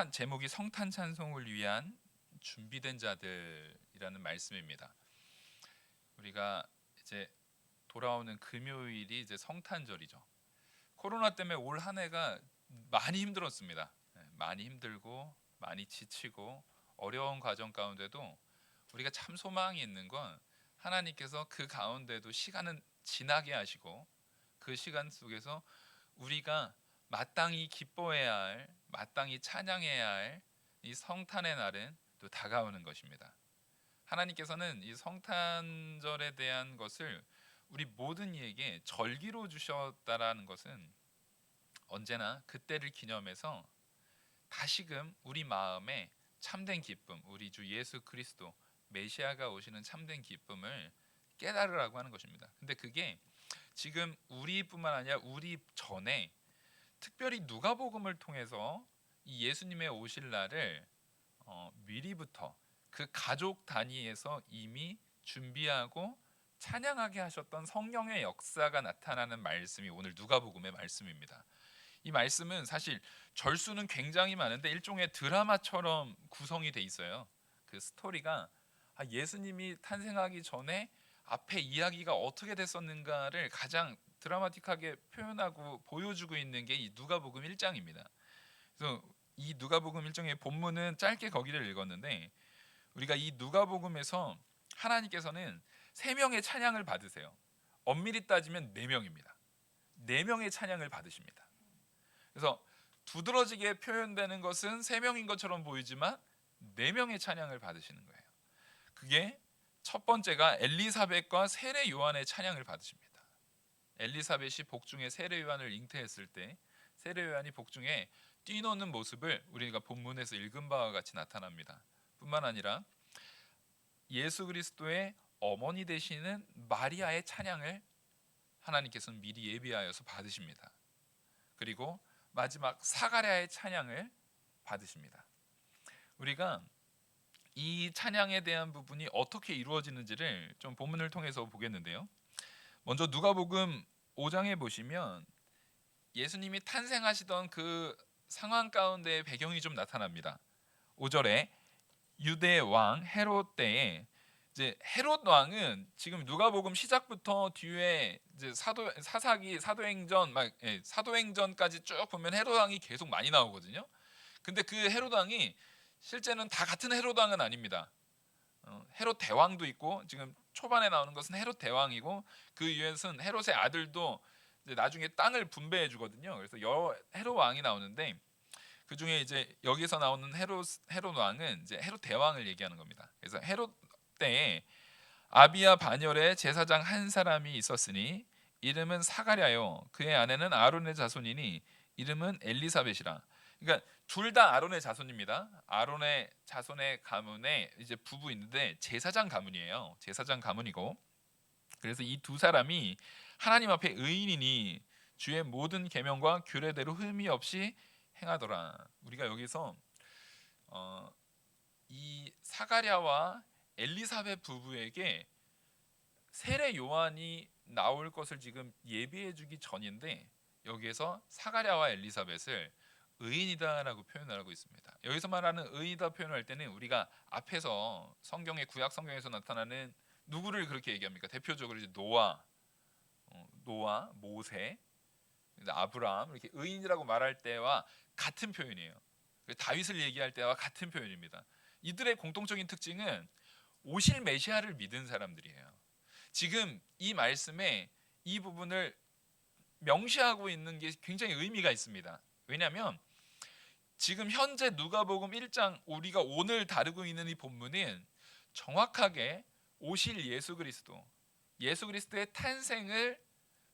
제목이 성탄 찬송을 위한 준비된 자들이라는 말씀입니다. 우리가 이제 돌아오는 금요일이 이제 성탄절이죠. 코로나 때문에 올 한 해가 많이 힘들었습니다. 많이 힘들고 많이 지치고 어려운 과정 가운데도 우리가 참 소망이 있는 건 하나님께서 그 가운데도 시간은 지나게 하시고 그 시간 속에서 우리가 마땅히 기뻐해야 할, 마땅히 찬양해야 할 이 성탄의 날은 또 다가오는 것입니다. 하나님께서는 이 성탄절에 대한 것을 우리 모든 이에게 절기로 주셨다라는 것은 언제나 그때를 기념해서 다시금 우리 마음에 참된 기쁨, 우리 주 예수 그리스도 메시아가 오시는 참된 기쁨을 깨달으라고 하는 것입니다. 근데 그게 지금 우리뿐만 아니라 우리 전에 특별히 누가복음을 통해서 이 예수님의 오실 날을 미리부터 그 가족 단위에서 이미 준비하고 찬양하게 하셨던 성령의 역사가 나타나는 말씀이 오늘 누가복음의 말씀입니다. 이 말씀은 사실 절수는 굉장히 많은데 일종의 드라마처럼 구성이 돼 있어요. 그 스토리가 예수님이 탄생하기 전에 앞에 이야기가 어떻게 됐었는가를 가장 드라마틱하게 표현하고 보여주고 있는 게 이 누가복음 1장입니다. 그래서 이 누가복음 1장의 본문은 짧게 거기를 읽었는데 우리가 이 누가복음에서 하나님께서는 세 명의 찬양을 받으세요. 엄밀히 따지면 네 명입니다. 네 명의 찬양을 받으십니다. 그래서 두드러지게 표현되는 것은 세 명인 것처럼 보이지만 네 명의 찬양을 받으시는 거예요. 그게 첫 번째가 엘리사벳과 세례 요한의 찬양을 받으십니다. 엘리사벳이 복중에 세례 요한을 잉태했을 때 세례 요한이 복중에 뛰노는 모습을 우리가 본문에서 읽은 바와 같이 나타납니다. 뿐만 아니라 예수 그리스도의 어머니 되시는 마리아의 찬양을 하나님께서는 미리 예비하여서 받으십니다. 그리고 마지막 사가랴의 찬양을 받으십니다. 우리가 이 찬양에 대한 부분이 어떻게 이루어지는지를 좀 본문을 통해서 보겠는데요. 먼저 누가복음 5장에 보시면 예수님이 탄생하시던 그 상황 가운데의 배경이 좀 나타납니다. 5절에 유대 왕 헤롯 때에 이제 헤롯 왕은 지금 누가복음 시작부터 뒤에 이제 사사기 사도행전 사도행전까지 쭉 보면 헤롯 왕이 계속 많이 나오거든요. 근데 그 헤롯 왕이 실제는 다 같은 헤롯 왕은 아닙니다. 헤롯 대왕도 있고 지금 초반에 나오는 것은 헤롯 대왕이고 그 위에서는 헤롯의 아들도 이제 나중에 땅을 분배해 주거든요. 그래서 여러 헤롯 왕이 나오는데 그 중에 이제 여기서 나오는 헤롯 왕은 이제 헤롯 대왕을 얘기하는 겁니다. 그래서 헤롯 때에 아비야 반열에 제사장 한 사람이 있었으니 이름은 사가랴요 그의 아내는 아론의 자손이니 이름은 엘리사벳이라. 그러니까 둘 다 아론의 자손입니다. 아론의 자손의 가문에 이제 부부 있는데 제사장 가문이에요. 제사장 가문이고 그래서 이 두 사람이 하나님 앞에 의인이니 주의 모든 계명과 규례대로 흠이 없이 행하더라. 우리가 여기서 이 사가랴와 엘리사벳 부부에게 세례 요한이 나올 것을 지금 예비해 주기 전인데 여기에서 사가랴와 엘리사벳을 의인이다라고 표현을 하고 있습니다. 여기서 말하는 의인이다 표현할 때는 우리가 앞에서 성경의 구약 성경에서 나타나는 누구를 그렇게 얘기합니까? 대표적으로 이제 노아, 모세, 아브라함 이렇게 의인이라고 말할 때와 같은 표현이에요. 다윗을 얘기할 때와 같은 표현입니다. 이들의 공통적인 특징은 오실 메시아를 믿은 사람들이에요. 지금 이 말씀에 이 부분을 명시하고 있는 게 굉장히 의미가 있습니다. 왜냐하면 지금 현재 누가복음 1장 우리가 오늘 다루고 있는 이 본문은 정확하게 오실 예수 그리스도의 탄생을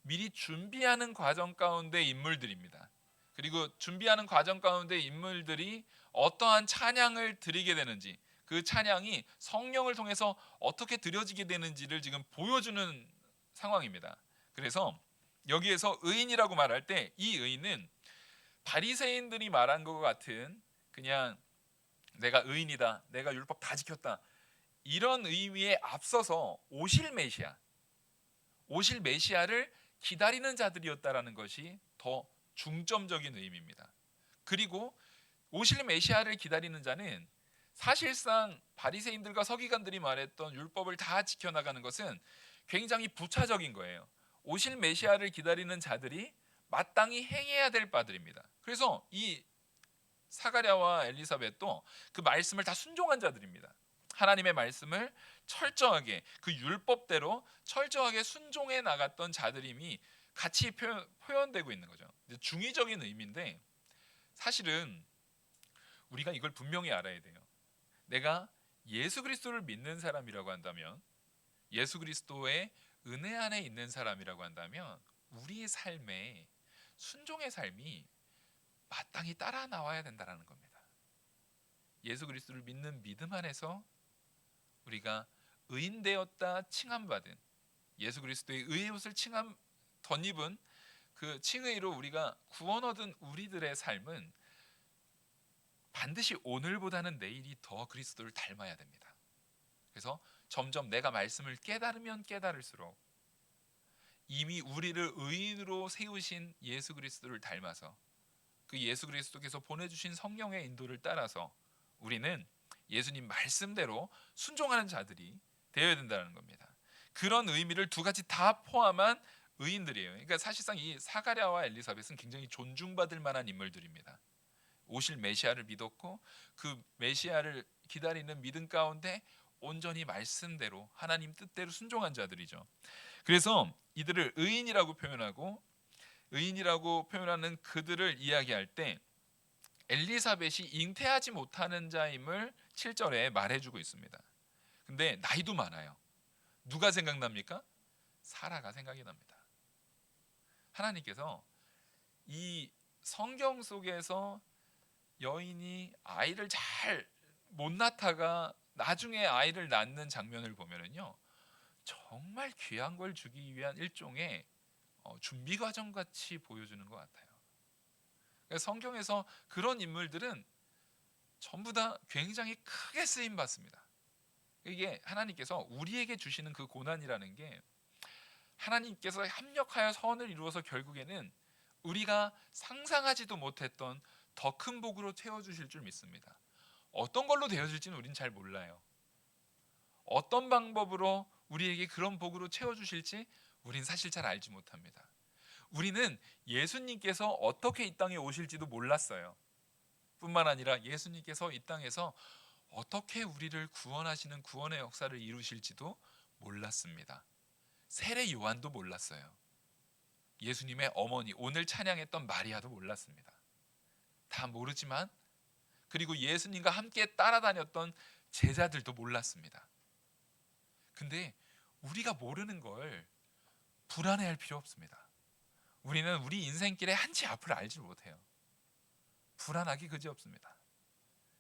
미리 준비하는 과정 가운데 인물들입니다. 그리고 준비하는 과정 가운데 인물들이 어떠한 찬양을 드리게 되는지 그 찬양이 성령을 통해서 어떻게 드려지게 되는지를 지금 보여주는 상황입니다. 그래서 여기에서 의인이라고 말할 때 이 의인은 바리새인들이 말한 것 같은 그냥 내가 의인이다, 내가 율법 다 지켰다 이런 의미에 앞서서 오실 메시아를 기다리는 자들이었다라는 것이 더 중점적인 의미입니다. 그리고 오실 메시아를 기다리는 자는 사실상 바리새인들과 서기관들이 말했던 율법을 다 지켜나가는 것은 굉장히 부차적인 거예요. 오실 메시아를 기다리는 자들이 마땅히 행해야 될 바들입니다. 그래서 이 사가랴와 엘리사벳도 그 말씀을 다 순종한 자들입니다. 하나님의 말씀을 철저하게 그 율법대로 철저하게 순종해 나갔던 자들임이 같이 표현되고 있는 거죠. 중의적인 의미인데 사실은 우리가 이걸 분명히 알아야 돼요. 내가 예수 그리스도를 믿는 사람이라고 한다면, 예수 그리스도의 은혜 안에 있는 사람이라고 한다면 우리의 삶에 순종의 삶이 마땅히 따라 나와야 된다는 겁니다. 예수 그리스도를 믿는 믿음 안에서 우리가 의인되었다 칭함받은, 예수 그리스도의 의의 옷을 덧입은 그 칭의로 우리가 구원 얻은 우리들의 삶은 반드시 오늘보다는 내일이 더 그리스도를 닮아야 됩니다. 그래서 점점 내가 말씀을 깨달으면 깨달을수록 이미 우리를 의인으로 세우신 예수 그리스도를 닮아서 그 예수 그리스도께서 보내주신 성령의 인도를 따라서 우리는 예수님 말씀대로 순종하는 자들이 되어야 된다는 겁니다. 그런 의미를 두 가지 다 포함한 의인들이에요. 그러니까 사실상 이 사가랴와 엘리사벳은 굉장히 존중받을 만한 인물들입니다. 오실 메시아를 믿었고 그 메시아를 기다리는 믿음 가운데 온전히 말씀대로 하나님 뜻대로 순종한 자들이죠. 그래서 이들을 의인이라고 표현하는 그들을 이야기할 때 엘리사벳이 잉태하지 못하는 자임을 7절에 말해주고 있습니다. 근데 나이도 많아요. 누가 생각납니까? 사라가 생각이 납니다. 하나님께서 이 성경 속에서 여인이 아이를 잘 못 낳다가 나중에 아이를 낳는 장면을 보면은요, 정말 귀한 걸 주기 위한 일종의 준비 과정 같이 보여주는 것 같아요. 그래서 성경에서 그런 인물들은 전부 다 굉장히 크게 쓰임 받습니다. 이게 하나님께서 우리에게 주시는 그 고난이라는 게 하나님께서 합력하여 선을 이루어서 결국에는 우리가 상상하지도 못했던 더 큰 복으로 채워주실 줄 믿습니다. 어떤 걸로 되어질지는 우리는 잘 몰라요. 어떤 방법으로 우리에게 그런 복으로 채워주실지 우리는 사실 잘 알지 못합니다. 우리는 예수님께서 어떻게 이 땅에 오실지도 몰랐어요. 뿐만 아니라 예수님께서 이 땅에서 어떻게 우리를 구원하시는 구원의 역사를 이루실지도 몰랐습니다. 세례 요한도 몰랐어요. 예수님의 어머니, 오늘 찬양했던 마리아도 몰랐습니다. 다 모르지만, 그리고 예수님과 함께 따라다녔던 제자들도 몰랐습니다. 근데 우리가 모르는 걸 불안해할 필요 없습니다. 우리는 우리 인생길의 한치 앞을 알지 못해요. 불안하기 그지없습니다.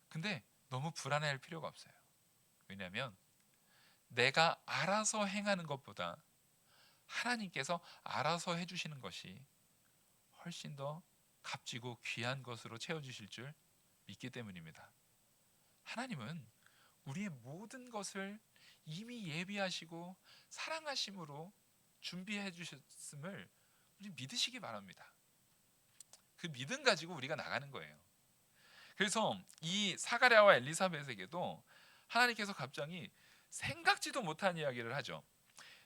근데 너무 불안해할 필요가 없어요. 왜냐하면 내가 알아서 행하는 것보다 하나님께서 알아서 해주시는 것이 훨씬 더 값지고 귀한 것으로 채워주실 줄 믿기 때문입니다. 하나님은 우리의 모든 것을 이미 예비하시고 사랑하심으로 준비해 주셨음을 우리 믿으시기 바랍니다. 그 믿음 가지고 우리가 나가는 거예요. 그래서 이 사가랴와 엘리사벳에게도 하나님께서 갑자기 생각지도 못한 이야기를 하죠.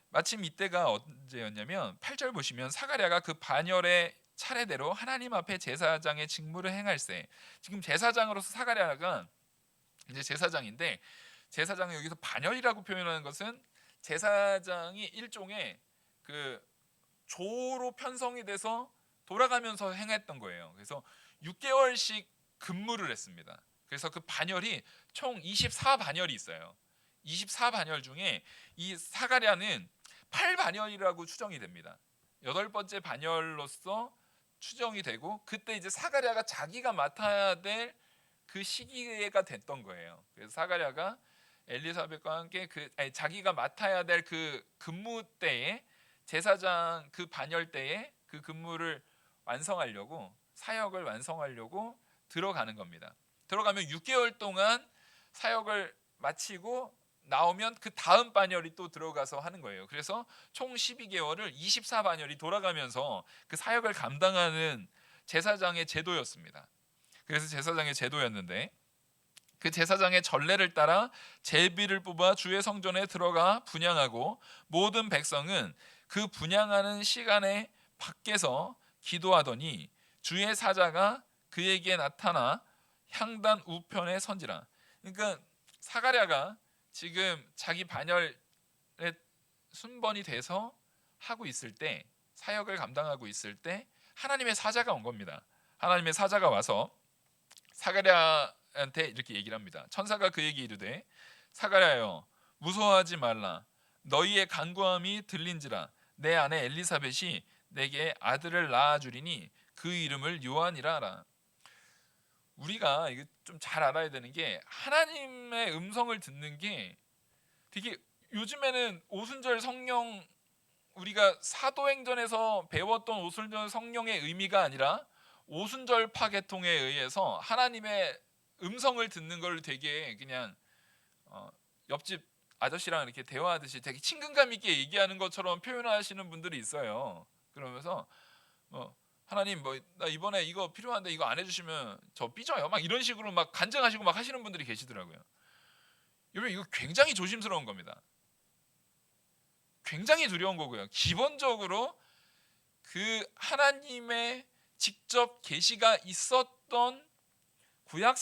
마침 이때가 언제였냐면 8절 보시면 사가랴가 그 반열의 차례대로 하나님 앞에 제사장의 직무를 행할세. 지금 제사장으로서 사가랴가 이제 제사장인데, 제사장은 여기서 반열이라고 표현하는 것은 제사장이 일종의 그 조로 편성이 돼서 돌아가면서 행했던 거예요. 그래서 6개월씩 근무를 했습니다. 그래서 그 반열이 총 24반열이 있어요. 24반열 중에 이 사가랴는 8반열이라고 추정이 됩니다. 8번째 반열로서 추정이 되고, 그때 이제 사가랴가 자기가 맡아야 될 그 시기가 됐던 거예요. 그래서 사가랴가 엘리사벳과 함께 자기가 맡아야 될 그 근무 때에, 제사장 그 반열 때에 그 근무를 완성하려고, 사역을 완성하려고 들어가는 겁니다. 들어가면 6개월 동안 사역을 마치고 나오면 그 다음 반열이 또 들어가서 하는 거예요. 그래서 총 12개월을 24반열이 돌아가면서 그 사역을 감당하는 제사장의 제도였습니다. 그래서 제사장의 제도였는데 그 제사장의 전례를 따라 제비를 뽑아 주의 성전에 들어가 분향하고 모든 백성은 그 분향하는 시간에 밖에서 기도하더니 주의 사자가 그에게 나타나 향단 우편에 선지라. 그러니까 사가랴가 지금 자기 반열에 순번이 돼서 하고 있을 때, 사역을 감당하고 있을 때 하나님의 사자가 온 겁니다. 하나님의 사자가 와서 사가랴한테 이렇게 얘기를 합니다. 천사가 그에게 이르되 사가랴여 무서워하지 말라. 너희의 간구함이 들린지라. 내 아내 엘리사벳이 내게 아들을 낳아주리니 그 이름을 요한이라 하라. 우리가 이거 좀 잘 알아야 되는 게, 하나님의 음성을 듣는 게 되게, 요즘에는 오순절 성령, 우리가 사도행전에서 배웠던 오순절 성령의 의미가 아니라 오순절 파계통에 의해서 하나님의 음성을 듣는 걸 되게 그냥 옆집 아저씨랑 이렇게 대화하듯이 되게 친근감 있게 얘기하는 것처럼 표현하시는 분들이 있어요. 그러면서 하나님 나 이번에 이거 필요한데 이거 안 해주시면 저 삐져요, 막 이런 식으로 막 간증하시고 막 하시는 분들이 계시더라고요. 여러분, 이거 굉장히 조심스러운 겁니다. 굉장히 두려운 거고요. 기본적으로 그 하나님의 직접 계시가 있었던 구약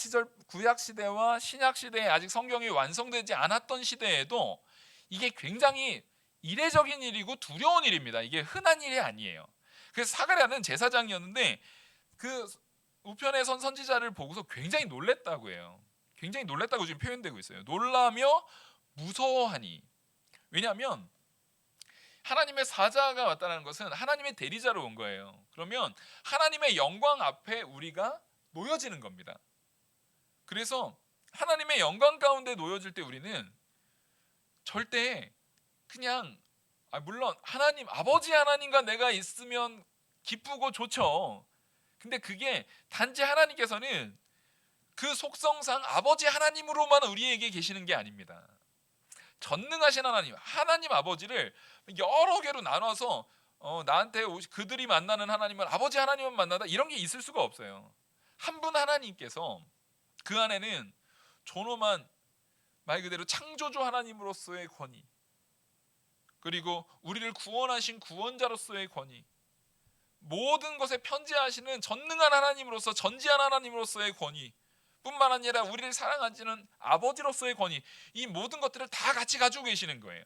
시대와 신약 시대에 아직 성경이 완성되지 않았던 시대에도 이게 굉장히 이례적인 일이고 두려운 일입니다. 이게 흔한 일이 아니에요. 그래서 사가랴는 제사장이었는데 그 우편에 선 선지자를 보고서 굉장히 놀랬다고 해요. 굉장히 놀랬다고 지금 표현되고 있어요. 놀라며 무서워하니. 왜냐하면 하나님의 사자가 왔다는 것은 하나님의 대리자로 온 거예요. 그러면 하나님의 영광 앞에 우리가 놓여지는 겁니다. 그래서 하나님의 영광 가운데 놓여질 때 우리는 절대 그냥, 물론 하나님, 아버지 하나님과 내가 있으면 기쁘고 좋죠. 근데 그게 단지 하나님께서는 그 속성상 아버지 하나님으로만 우리에게 계시는 게 아닙니다. 전능하신 하나님 아버지를 여러 개로 나눠서 나한테 그들이 만나는 하나님은 아버지 하나님만 만나다, 이런 게 있을 수가 없어요. 한 분 하나님께서 그 안에는 존엄한, 말 그대로 창조주 하나님으로서의 권위, 그리고 우리를 구원하신 구원자로서의 권위, 모든 것에 편지하시는 전능한 하나님으로서, 전지한 하나님으로서의 권위 뿐만 아니라 우리를 사랑하시는 아버지로서의 권위, 이 모든 것들을 다 같이 가지고 계시는 거예요.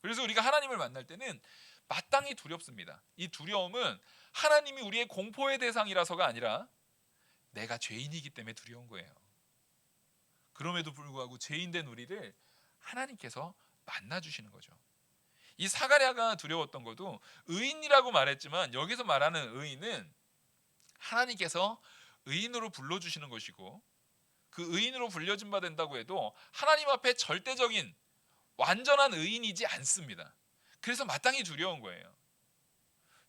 그래서 우리가 하나님을 만날 때는 마땅히 두렵습니다. 이 두려움은 하나님이 우리의 공포의 대상이라서가 아니라 내가 죄인이기 때문에 두려운 거예요. 그럼에도 불구하고 죄인된 우리를 하나님께서 만나주시는 거죠. 이 사가랴가 두려웠던 것도, 의인이라고 말했지만 여기서 말하는 의인은 하나님께서 의인으로 불러주시는 것이고, 그 의인으로 불려진 바 된다고 해도 하나님 앞에 절대적인 완전한 의인이지 않습니다. 그래서 마땅히 두려운 거예요.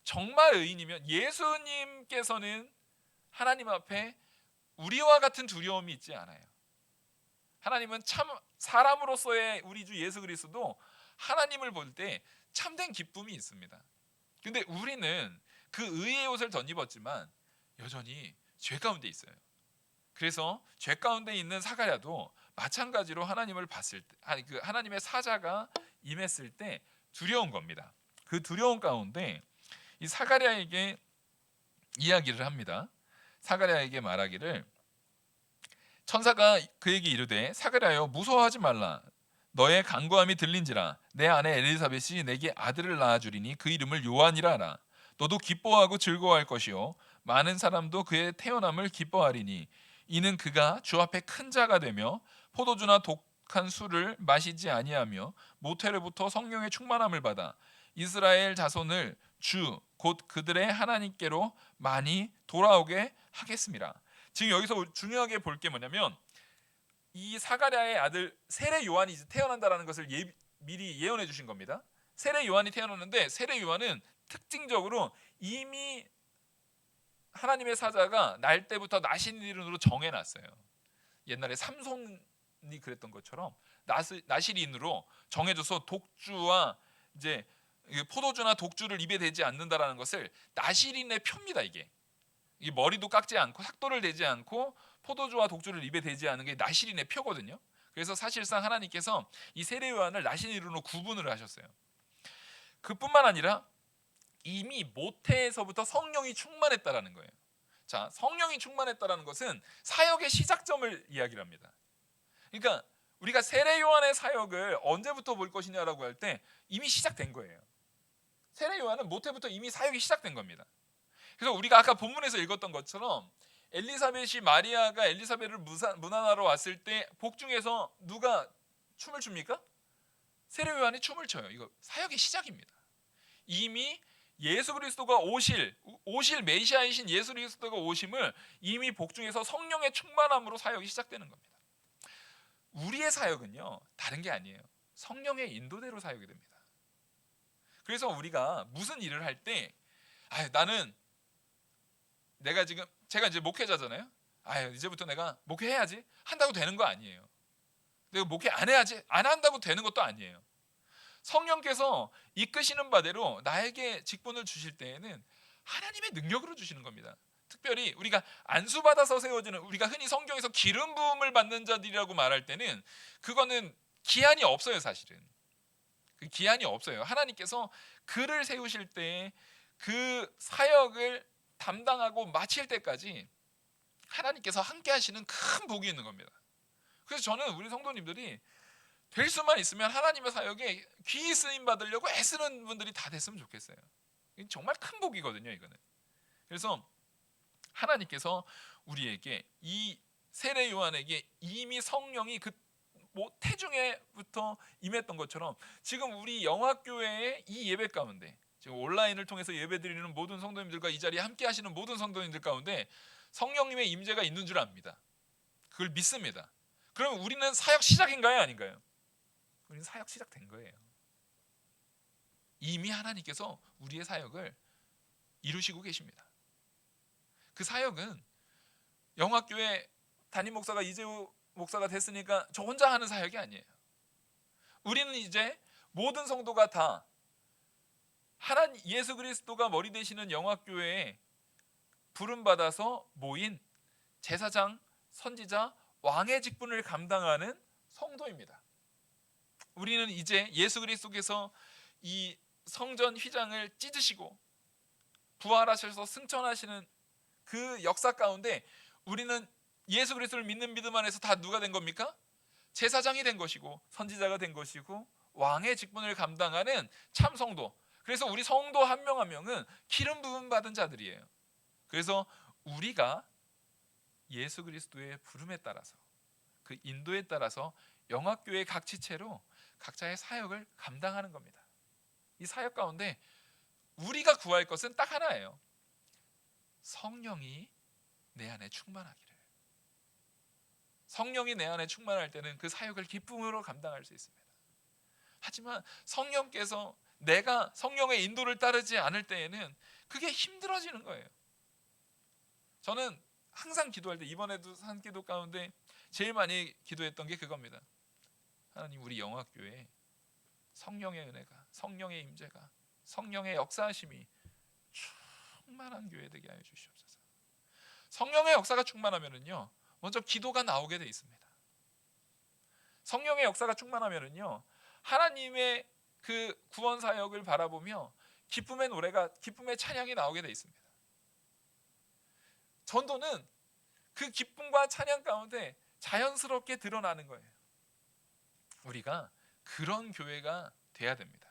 정말 의인이면, 예수님께서는 하나님 앞에 우리와 같은 두려움이 있지 않아요. 하나님은 참 사람으로서의 우리 주 예수 그리스도도 하나님을 볼 때 참된 기쁨이 있습니다. 근데 우리는 그 의의 옷을 덧입었지만 여전히 죄 가운데 있어요. 그래서 죄 가운데 있는 사가랴도 마찬가지로 하나님을 봤을 때, 그 하나님의 사자가 임했을 때 두려운 겁니다. 그 두려움 가운데 이 사가랴에게 이야기를 합니다. 사가랴에게 말하기를, 천사가 그에게 이르되 사가랴여 무서워하지 말라. 너의 간구함이 들린지라. 내 아내 엘리사벳이 내게 아들을 낳아주리니 그 이름을 요한이라 하라. 너도 기뻐하고 즐거워할 것이요 많은 사람도 그의 태어남을 기뻐하리니 이는 그가 주 앞에 큰 자가 되며 포도주나 독한 술을 마시지 아니하며 모태로부터 성령의 충만함을 받아 이스라엘 자손을 주 곧 그들의 하나님께로 많이 돌아오게 하겠습니다. 지금 여기서 중요하게 볼 게 뭐냐면, 이 사가랴의 아들 세례 요한이 태어난다라는 것을 미리 예언해 주신 겁니다. 세례 요한이 태어났는데, 세례 요한은 특징적으로 이미 하나님의 사자가 날 때부터 나시린으로 정해놨어요. 옛날에 삼손이 그랬던 것처럼 나시린으로 정해줘서 독주와 이제 포도주나 독주를 입에 대지 않는다라는 것을 나시린의 표입니다. 이게 이 머리도 깎지 않고 삭도를 대지 않고 포도주와 독주를 입에 대지 않은 게 나실인의 표거든요. 그래서 사실상 하나님께서 이 세례 요한을 나실인으로 구분을 하셨어요. 그뿐만 아니라 이미 모태에서부터 성령이 충만했다라는 거예요. 자, 성령이 충만했다라는 것은 사역의 시작점을 이야기를 합니다. 그러니까 우리가 세례 요한의 사역을 언제부터 볼 것이냐라고 할 때 이미 시작된 거예요. 세례 요한은 모태부터 이미 사역이 시작된 겁니다. 그래서 우리가 아까 본문에서 읽었던 것처럼 엘리사벳이 마리아가 엘리사벳을 문안하러 왔을 때 복중에서 누가 춤을 춥니까? 세례 요한이 춤을 춰요. 이거 사역의 시작입니다. 이미 예수 그리스도가 오실 메시아이신 예수 그리스도가 오심을 이미 복중에서 성령의 충만함으로 사역이 시작되는 겁니다. 우리의 사역은요 다른 게 아니에요. 성령의 인도대로 사역이 됩니다. 그래서 우리가 무슨 일을 할 때 나는 제가 이제 목회자잖아요. 이제부터 내가 목회해야지 한다고 되는 거 아니에요. 내가 목회 안 해야지 안 한다고 되는 것도 아니에요. 성령께서 이끄시는 바대로 나에게 직분을 주실 때에는 하나님의 능력으로 주시는 겁니다. 특별히 우리가 안수받아서 세워지는, 우리가 흔히 성경에서 기름 부음을 받는 자들이라고 말할 때는 그거는 기한이 없어요. 사실은 그 기한이 없어요. 하나님께서 그를 세우실 때 그 사역을 담당하고 마칠 때까지 하나님께서 함께 하시는 큰 복이 있는 겁니다. 그래서 저는 우리 성도님들이 될 수만 있으면 하나님의 사역에 귀히 쓰임 받으려고 애쓰는 분들이 다 됐으면 좋겠어요. 정말 큰 복이거든요, 이거는. 그래서 하나님께서 우리에게 이 세례 요한에게 이미 성령이 그 태중에부터 임했던 것처럼 지금 우리 영화교회의 이 예배 가운데, 지금 온라인을 통해서 예배드리는 모든 성도님들과 이 자리에 함께 하시는 모든 성도님들 가운데 성령님의 임재가 있는 줄 압니다. 그걸 믿습니다. 그럼 우리는 사역 시작인가요, 아닌가요? 우리는 사역 시작된 거예요. 이미 하나님께서 우리의 사역을 이루시고 계십니다. 그 사역은 영화교회 담임 목사가 이재우 목사가 됐으니까 저 혼자 하는 사역이 아니에요. 우리는 이제 모든 성도가 다 하나님 예수 그리스도가 머리 되시는 영화교회에 부름받아서 모인 제사장, 선지자, 왕의 직분을 감당하는 성도입니다. 우리는 이제 예수 그리스도께서 이 성전 휘장을 찢으시고 부활하셔서 승천하시는 그 역사 가운데 우리는 예수 그리스도를 믿는 믿음 안에서 다 누가 된 겁니까? 제사장이 된 것이고 선지자가 된 것이고 왕의 직분을 감당하는 참 성도. 그래서 우리 성도 한 명 한 명은 기름 부음 받은 자들이에요. 그래서 우리가 예수 그리스도의 부름에 따라서 그 인도에 따라서 영화교회 각 지체로 각자의 사역을 감당하는 겁니다. 이 사역 가운데 우리가 구할 것은 딱 하나예요. 성령이 내 안에 충만하기를. 성령이 내 안에 충만할 때는 그 사역을 기쁨으로 감당할 수 있습니다. 하지만 성령께서 내가 성령의 인도를 따르지 않을 때에는 그게 힘들어지는 거예요. 저는 항상 기도할 때, 이번에도 산기도 가운데 제일 많이 기도했던 게 그겁니다. 하나님, 우리 영화교회에 성령의 은혜가, 성령의 임재가, 성령의 역사하심이 충만한 교회 되게 하여 주시옵소서. 성령의 역사가 충만하면은요, 먼저 기도가 나오게 돼 있습니다. 성령의 역사가 충만하면은요, 하나님의 그 구원 사역을 바라보며 기쁨의 노래가, 기쁨의 찬양이 나오게 돼 있습니다. 전도는 그 기쁨과 찬양 가운데 자연스럽게 드러나는 거예요. 우리가 그런 교회가 돼야 됩니다.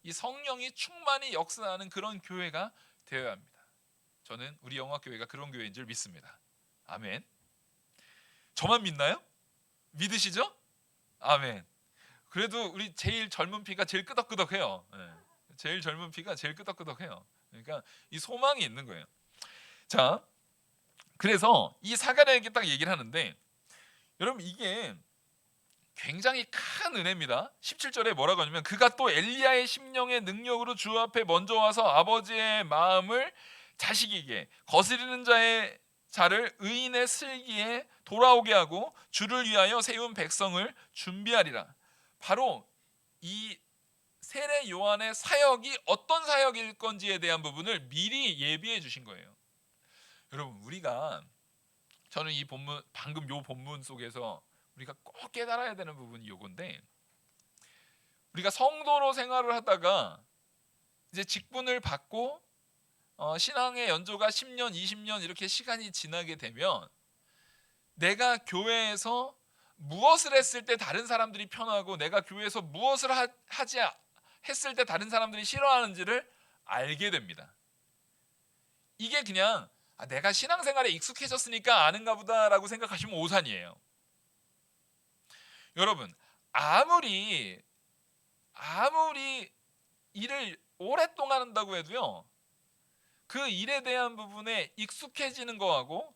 이 성령이 충만히 역사하는 그런 교회가 되어야 합니다. 저는 우리 영화교회가 그런 교회인 줄 믿습니다. 아멘. 저만 믿나요? 믿으시죠? 아멘. 그래도 우리 제일 젊은 피가 제일 끄덕끄덕해요. 제일 젊은 피가 제일 끄덕끄덕해요. 그러니까 이 소망이 있는 거예요. 자, 그래서 이 사가랴에게 딱 얘기를 하는데, 여러분 이게 굉장히 큰 은혜입니다. 17절에 뭐라고 하냐면, 그가 또 엘리야의 심령의 능력으로 주 앞에 먼저 와서 아버지의 마음을 자식에게, 거스리는 자의 자를 의인의 슬기에 돌아오게 하고 주를 위하여 세운 백성을 준비하리라. 바로 이 세례 요한의 사역이 어떤 사역일 건지에 대한 부분을 미리 예비해 주신 거예요. 여러분, 저는 이 본문, 방금 요 본문 속에서 우리가 꼭 깨달아야 되는 부분이 요건데, 우리가 성도로 생활을 하다가 이제 직분을 받고 신앙의 연조가 10년, 20년 이렇게 시간이 지나게 되면 내가 교회에서 무엇을 했을 때 다른 사람들이 편하고 내가 교회에서 무엇을 했을 때 다른 사람들이 싫어하는지를 알게 됩니다. 이게 그냥 내가 신앙생활에 익숙해졌으니까 아는가 보다라고 생각하시면 오산이에요. 여러분, 아무리 일을 오랫동안 한다고 해도요, 그 일에 대한 부분에 익숙해지는 거하고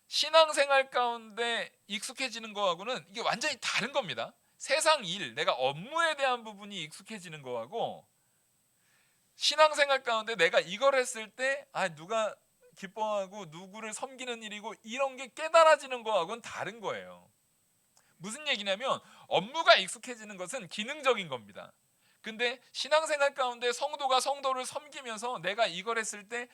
신앙생활 가운데 익숙해지는 거하고는 이게 완전히 다른 겁니다. 세상 일, 내가 업무에 대한 부분이 익숙해지는 거하고 신앙생활 가운데 내가 이걸 했을 때 누가 기뻐하고 누구를 섬기는 일이고 이런 게 깨달아지는 거하고는 다른 거예요. 무슨 얘기냐면 업무가 익숙해지는 것은 기능적인 겁니다. 근데 신앙생활 가운데 성도가 성도를 섬기면서 내가 이걸 했을 때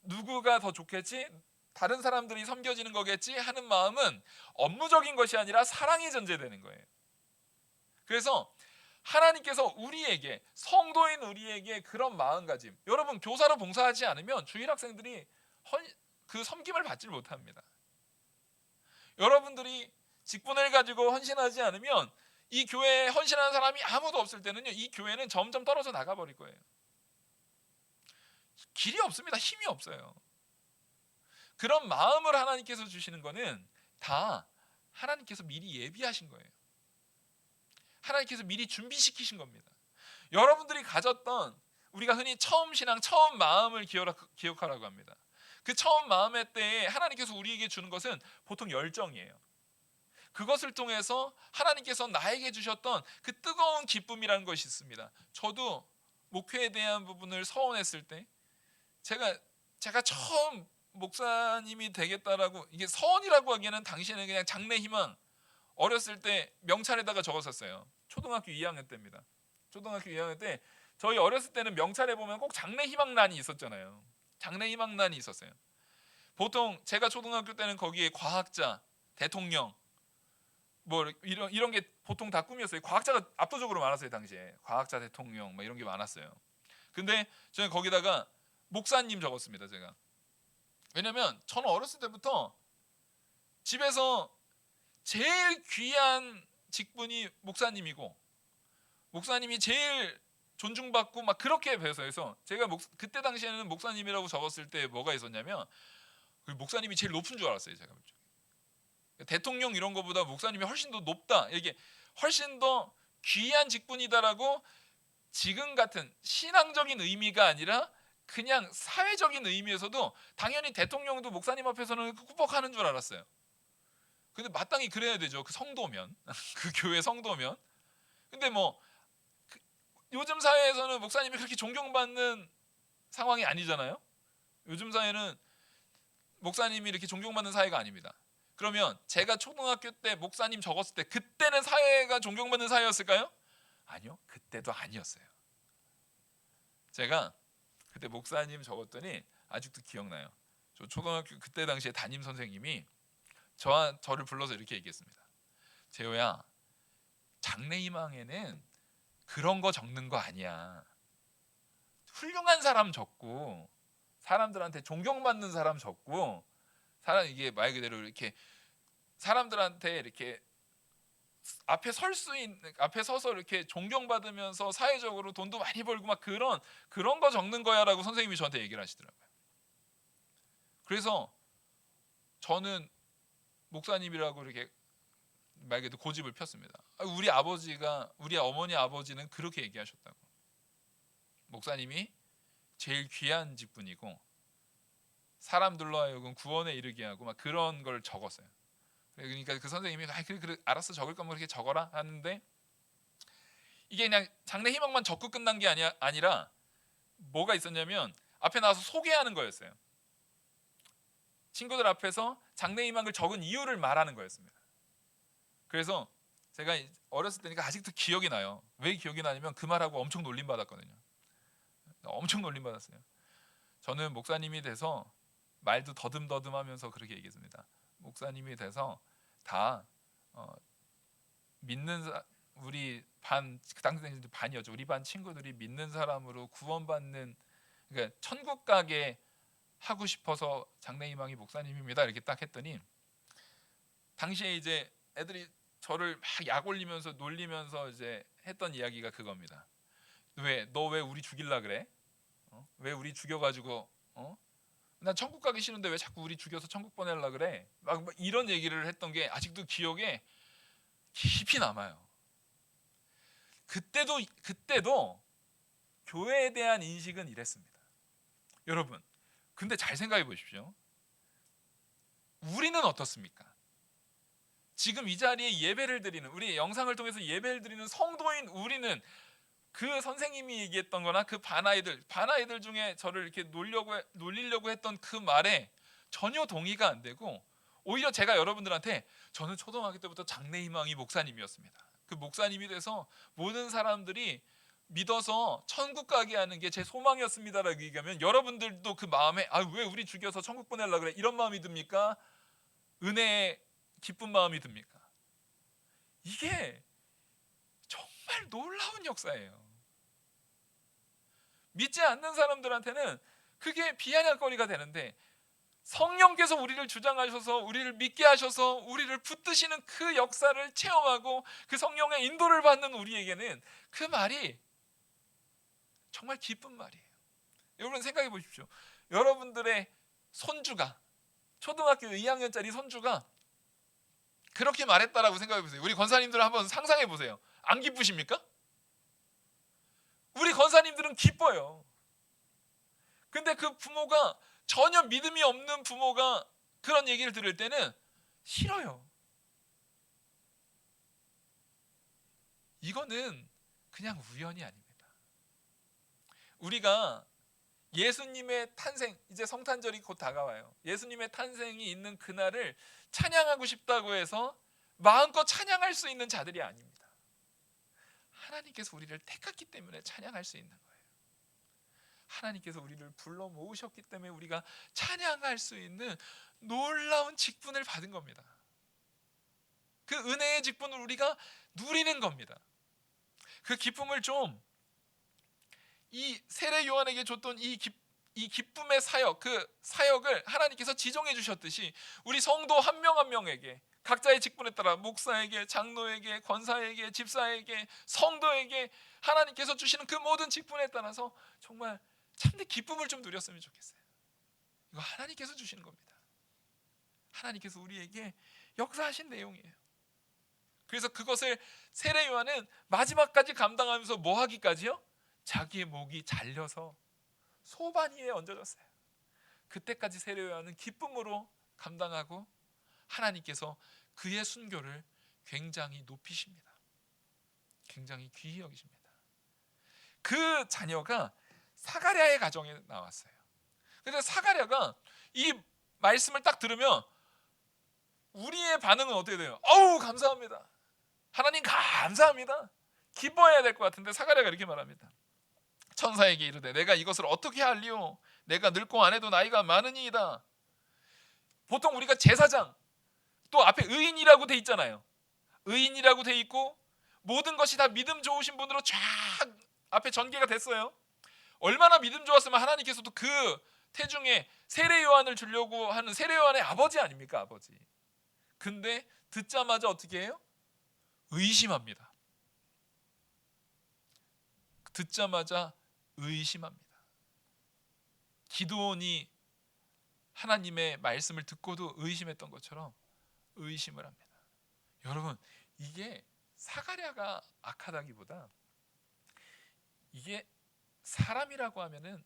누구가 더 좋겠지? 다른 사람들이 섬겨지는 거겠지? 하는 마음은 업무적인 것이 아니라 사랑이 전제되는 거예요. 그래서 하나님께서 우리에게, 성도인 우리에게 그런 마음가짐, 여러분 교사로 봉사하지 않으면 주일 학생들이 그 섬김을 받지 못합니다. 여러분들이 직분을 가지고 헌신하지 않으면 이 교회에 헌신하는 사람이 아무도 없을 때는요, 이 교회는 점점 떨어져 나가버릴 거예요. 길이 없습니다. 힘이 없어요. 그런 마음을 하나님께서 주시는 거는 다 하나님께서 미리 예비하신 거예요. 하나님께서 미리 준비시키신 겁니다. 여러분들이 가졌던, 우리가 흔히 처음 신앙, 처음 마음을 기억하라고 합니다. 그 처음 마음의 때에 하나님께서 우리에게 주는 것은 보통 열정이에요. 그것을 통해서 하나님께서 나에게 주셨던 그 뜨거운 기쁨이라는 것이 있습니다. 저도 목회에 대한 부분을 서원했을 때 제가 처음 목사님이 되겠다라고, 이게 서원이라고 하기에는 당시에는 그냥 장래 희망, 어렸을 때 명찰에다가 적었었어요. 초등학교 2학년 때입니다. 초등학교 2학년 때 저희 어렸을 때는 명찰에 보면 꼭 장래 희망란이 있었잖아요. 장래 희망란이 있었어요. 보통 제가 초등학교 때는 거기에 과학자, 대통령 뭐 이런 게 보통 다 꿈이었어요. 과학자가 압도적으로 많았어요. 당시에 과학자, 대통령 뭐 이런 게 많았어요. 근데 저는 거기다가 목사님 적었습니다. 제가. 왜냐면 저는 어렸을 때부터 집에서 제일 귀한 직분이 목사님이고 목사님이 제일 존중받고 막 그렇게 배워서 제가 그때 당시에는 목사님이라고 적었을 때 뭐가 있었냐면 목사님이 제일 높은 줄 알았어요. 제가 대통령 이런 거보다 목사님이 훨씬 더 높다, 이게 훨씬 더 귀한 직분이다라고, 지금 같은 신앙적인 의미가 아니라 그냥 사회적인 의미에서도 당연히 대통령도 목사님 앞에서는 꾸벅하는 줄 알았어요. 근데 마땅히 그래야 되죠. 그 성도면 그 교회 성도면. 근데 요즘 사회에서는 목사님이 그렇게 존경받는 상황이 아니잖아요. 요즘 사회는 목사님이 이렇게 존경받는 사회가 아닙니다. 그러면 제가 초등학교 때 목사님 적었을 때 그때는 사회가 존경받는 사회였을까요? 아니요, 그때도 아니었어요. 제가 그때 목사님 적었더니 아직도 기억나요. 저 초등학교 그때 당시에 담임 선생님이 저를 불러서 이렇게 얘기했습니다. 재호야, 장래희망에는 그런 거 적는 거 아니야. 훌륭한 사람 적고 사람들한테 존경받는 사람 적고, 이게 말 그대로 이렇게 사람들한테 이렇게 앞에 앞에 서서 이렇게 존경받으면서 사회적으로 돈도 많이 벌고 막 그런 거 적는 거야라고 선생님이 저한테 얘기를 하시더라고요. 그래서 저는 목사님이라고 이렇게 말 그대로 고집을 폈습니다. 우리 어머니 아버지는 그렇게 얘기하셨다고. 목사님이 제일 귀한 직분이고 사람들로 하여금 구원에 이르게 하고 막 그런 걸 적었어요. 그러니까 그 선생님이 그래 알았어, 적을 거면 그렇게 적어라 하는데, 이게 그냥 장래 희망만 적고 끝난 게 아니라 뭐가 있었냐면 앞에 나와서 소개하는 거였어요. 친구들 앞에서 장래 희망을 적은 이유를 말하는 거였습니다. 그래서 제가 어렸을 때니까 아직도 기억이 나요. 왜 기억이 나냐면 그 말하고 엄청 놀림받았거든요. 엄청 놀림받았어요. 저는 목사님이 돼서 말도 더듬더듬하면서 그렇게 얘기했습니다. 목사님이 돼서 다 믿는 우리 반, 그 당시 반이었죠. 우리 반 친구들이 믿는 사람으로 구원받는, 그러니까 천국 가게 하고 싶어서 장래희망이 목사님입니다 이렇게 딱 했더니, 당시에 이제 애들이 저를 막 약 올리면서 놀리면서 이제 했던 이야기가 그겁니다. 너 왜 우리 죽일라 그래? 왜 우리 죽여가지고 난 천국 가기 싫은데 왜 자꾸 우리 죽여서 천국 보내려 그래? 막 이런 얘기를 했던 게 아직도 기억에 깊이 남아요. 그때도 교회에 대한 인식은 이랬습니다. 여러분, 근데 잘 생각해 보십시오. 우리는 어떻습니까? 지금 이 자리에 예배를 드리는, 우리 영상을 통해서 예배를 드리는 성도인 우리는 그 선생님이 얘기했던 거나 그 반아이들 중에 저를 이렇게 놀리려고 했던 그 말에 전혀 동의가 안 되고, 오히려 제가 여러분들한테, 저는 초등학교 때부터 장래희망이 목사님이었습니다. 그 목사님이 돼서 모든 사람들이 믿어서 천국 가게 하는 게 제 소망이었습니다라고 얘기하면, 여러분들도 그 마음에 왜 우리 죽여서 천국 보내려고 그래? 이런 마음이 듭니까? 은혜의 기쁜 마음이 듭니까? 이게 정말 놀라운 역사예요. 믿지 않는 사람들한테는 그게 비아냥거리가 되는데, 성령께서 우리를 주장하셔서 우리를 믿게 하셔서 우리를 붙드시는 그 역사를 체험하고 그 성령의 인도를 받는 우리에게는 그 말이 정말 기쁜 말이에요. 여러분 생각해 보십시오. 여러분들의 손주가, 초등학교 2학년짜리 손주가 그렇게 말했다라고 생각해 보세요. 우리 권사님들 한번 상상해 보세요. 안 기쁘십니까? 우리 권사님들은 기뻐요. 근데 그 부모가, 전혀 믿음이 없는 부모가 그런 얘기를 들을 때는 싫어요. 이거는 그냥 우연이 아닙니다. 우리가 예수님의 탄생, 이제 성탄절이 곧 다가와요. 예수님의 탄생이 있는 그날을 찬양하고 싶다고 해서 마음껏 찬양할 수 있는 자들이 아닙니다. 하나님께서 우리를 택했기 때문에 찬양할 수 있는 거예요. 하나님께서 우리를 불러 모으셨기 때문에 우리가 찬양할 수 있는 놀라운 직분을 받은 겁니다. 그 은혜의 직분을 우리가 누리는 겁니다. 그 기쁨을 좀, 이 세례 요한에게 줬던 이 기쁨의 사역, 그 사역을 하나님께서 지정해 주셨듯이 우리 성도 한 명 한 명에게 각자의 직분에 따라, 목사에게, 장로에게, 권사에게, 집사에게, 성도에게 하나님께서 주시는 그 모든 직분에 따라서 정말 참된 기쁨을 좀 누렸으면 좋겠어요. 이거 하나님께서 주시는 겁니다. 하나님께서 우리에게 역사하신 내용이에요. 그래서 그것을 세례 요한은 마지막까지 감당하면서 뭐 하기까지요? 자기의 목이 잘려서 소반위에 얹어졌어요. 그때까지 세례 요한은 기쁨으로 감당하고 하나님께서 그의 순교를 굉장히 높이십니다. 굉장히 귀히 여기십니다. 그 자녀가 사가랴의 가정에 나왔어요. 그래서 사가랴가 이 말씀을 딱 들으면 우리의 반응은 어떻게 돼요? 어우, 감사합니다. 하나님 감사합니다. 기뻐해야 될 것 같은데 사가랴가 이렇게 말합니다. 천사에게 이르되 내가 이것을 어떻게 할리오? 내가 늙고 안 해도 나이가 많으니이다. 보통 우리가 제사장, 또 앞에 의인이라고 돼 있잖아요. 의인이라고 돼 있고 모든 것이 다 믿음 좋으신 분으로 쫙 앞에 전개가 됐어요. 얼마나 믿음 좋았으면 하나님께서도 그 태중에 세례 요한을 주려고 하는 세례 요한의 아버지 아닙니까? 아버지. 근데 듣자마자 어떻게 해요? 의심합니다. 듣자마자 의심합니다. 기드온이 하나님의 말씀을 듣고도 의심했던 것처럼 의심을 합니다. 여러분, 이게 사가랴가 악하다기보다 이게 사람이라고 하면은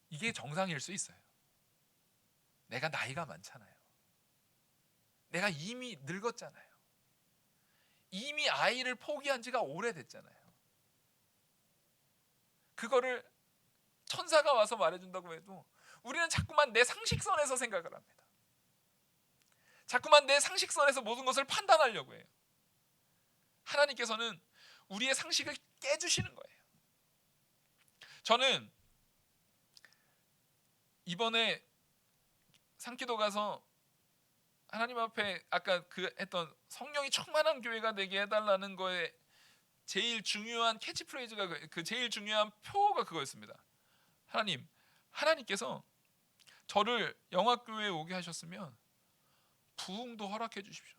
이게 정상일 수 있어요. 내가 나이가 많잖아요. 내가 이미 늙었잖아요. 이미 아이를 포기한 지가 오래됐잖아요. 그거를 천사가 와서 말해준다고 해도 우리는 자꾸만 내 상식선에서 생각을 합니다. 자꾸만 내 상식선에서 모든 것을 판단하려고 해요. 하나님께서는 우리의 상식을 깨주시는 거예요. 저는 이번에 상기도 가서 하나님 앞에 아까 그 했던 성령이 충만한 교회가 되게 해달라는 거에 제일 중요한 캐치프레이즈가 그 제일 중요한 표어가 그거였습니다. 하나님께서 저를 영화교회에 오게 하셨으면 부흥도 허락해 주십시오.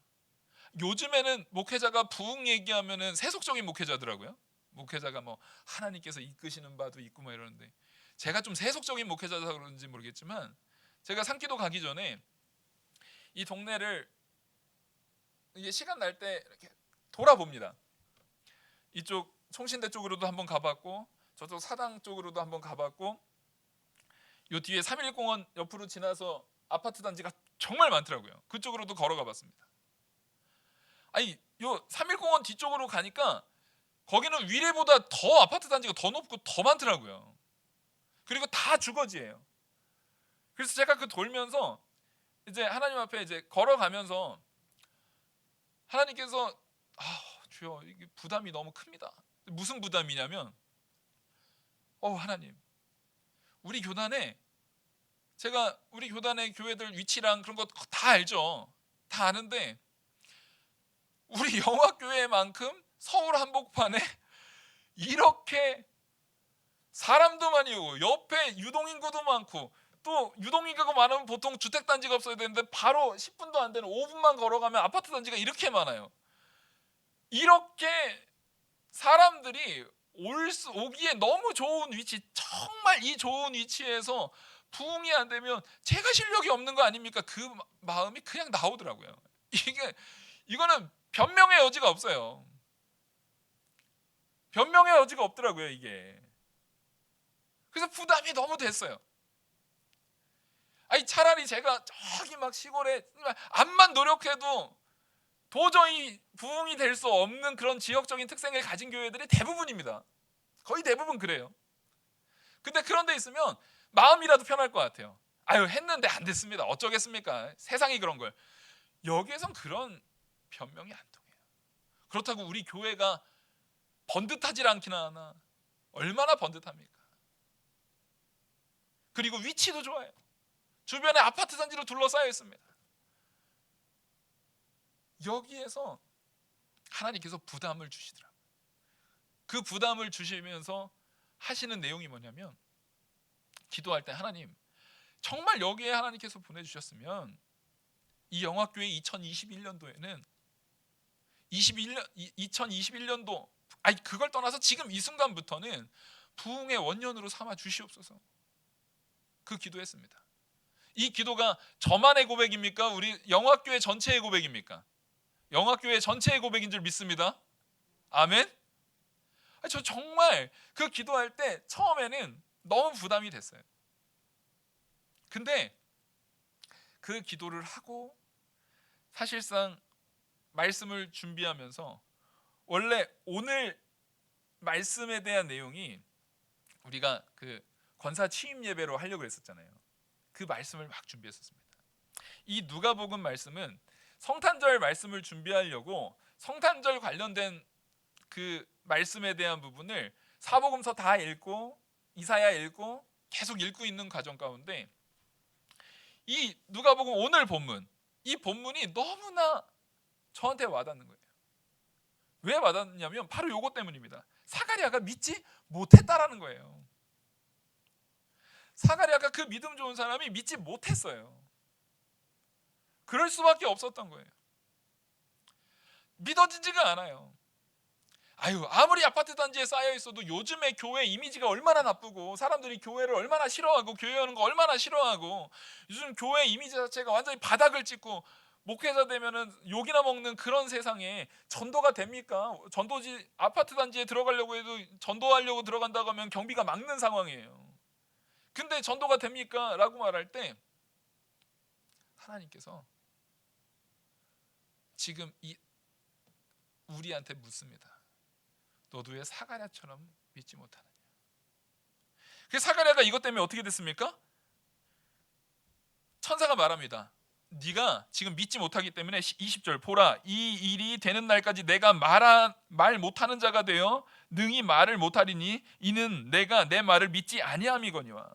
요즘에는 목회자가 부흥 얘기하면은 세속적인 목회자더라고요. 목회자가 뭐 하나님께서 이끄시는 바도 있고 뭐 이러는데, 제가 좀 세속적인 목회자라서 그런지 모르겠지만 제가 상기도 가기 전에 이 동네를 이게 시간 날 때 이렇게 돌아봅니다. 이쪽 총신대 쪽으로도 한번 가봤고 저쪽 사당 쪽으로도 한번 가봤고 요 뒤에 3.1공원 옆으로 지나서 아파트 단지가 정말 많더라고요. 그쪽으로도 걸어가 봤습니다. 아니 요 3.1공원 뒤쪽으로 가니까 거기는 위례보다 더 아파트 단지가 더 높고 더 많더라고요. 그리고 다 주거지예요. 그래서 제가 그 돌면서 이제 하나님 앞에 이제 걸어가면서 하나님께서 주여 이게 부담이 너무 큽니다. 무슨 부담이냐면 하나님 우리 교단에 제가 우리 교단의 교회들 위치랑 그런 거 다 알죠. 다 아는데 우리 영화교회만큼 서울 한복판에 이렇게 사람도 많이 오고 옆에 유동인구도 많고 또 유동인구가 많으면 보통 주택단지가 없어야 되는데 바로 10분도 안 되는 5분만 걸어가면 아파트 단지가 이렇게 많아요. 이렇게 사람들이 오기에 너무 좋은 위치, 정말 이 좋은 위치에서 부흥이 안 되면 제가 실력이 없는 거 아닙니까? 그 마음이 그냥 나오더라고요. 이거는 변명의 여지가 없어요. 변명의 여지가 없더라고요, 이게. 그래서 부담이 너무 됐어요. 아니 차라리 제가 저기 막 시골에 암만 노력해도 도저히 부흥이 될 수 없는 그런 지역적인 특성을 가진 교회들이 대부분입니다. 거의 대부분 그래요. 근데 그런 데 있으면 마음이라도 편할 것 같아요. 했는데 안 됐습니다. 어쩌겠습니까? 세상이 그런 걸. 여기에선 그런 변명이 안 통해요. 그렇다고 우리 교회가 번듯하질 않기나 하나 얼마나 번듯합니까? 그리고 위치도 좋아요. 주변에 아파트 단지로 둘러싸여 있습니다. 여기에서 하나님께서 부담을 주시더라고요. 그 부담을 주시면서 하시는 내용이 뭐냐면 기도할 때 하나님 정말 여기에 하나님께서 보내주셨으면 이 영화교회 2021년도에는 2021년도 그걸 떠나서 지금 이 순간부터는 부흥의 원년으로 삼아 주시옵소서. 그 기도했습니다. 이 기도가 저만의 고백입니까? 우리 영화교회 전체의 고백입니까? 영화교회 전체의 고백인 줄 믿습니다. 아멘. 저 정말 그 기도할 때 처음에는 너무 부담이 됐어요. 근데 그 기도를 하고 사실상 말씀을 준비하면서 원래 오늘 말씀에 대한 내용이 우리가 그 권사 취임 예배로 하려고 했었잖아요. 그 말씀을 막 준비했었습니다. 이 누가복음 말씀은 성탄절 말씀을 준비하려고 성탄절 관련된 그 말씀에 대한 부분을 사복음서 다 읽고 이사야 읽고 계속 읽고 있는 과정 가운데 이 누가복음 오늘 본문, 이 본문이 너무나 저한테 와닿는 거예요. 왜 와닿냐면 바로 요것 때문입니다. 사가랴가 믿지 못했다라는 거예요. 사가랴가 그 믿음 좋은 사람이 믿지 못했어요. 그럴 수밖에 없었던 거예요. 믿어지지가 않아요. 아무리 아파트 단지에 쌓여 있어도 요즘에 교회 이미지가 얼마나 나쁘고 사람들이 교회를 얼마나 싫어하고 교회 오는 거 얼마나 싫어하고 요즘 교회 이미지 자체가 완전히 바닥을 찍고 목회자 되면은 욕이나 먹는 그런 세상에 전도가 됩니까? 전도지 아파트 단지에 들어가려고 해도 전도하려고 들어간다고 하면 경비가 막는 상황이에요. 근데 전도가 됩니까? 라고 말할 때 하나님께서 지금 우리한테 묻습니다. 너도 왜 사가랴처럼 믿지 못하느냐? 그 사가랴가 이것 때문에 어떻게 됐습니까? 천사가 말합니다. 네가 지금 믿지 못하기 때문에 20절 보라 이 일이 되는 날까지 내가 말 못하는 자가 되어 능히 말을 못하리니 이는 내가 내 말을 믿지 아니함이거니와.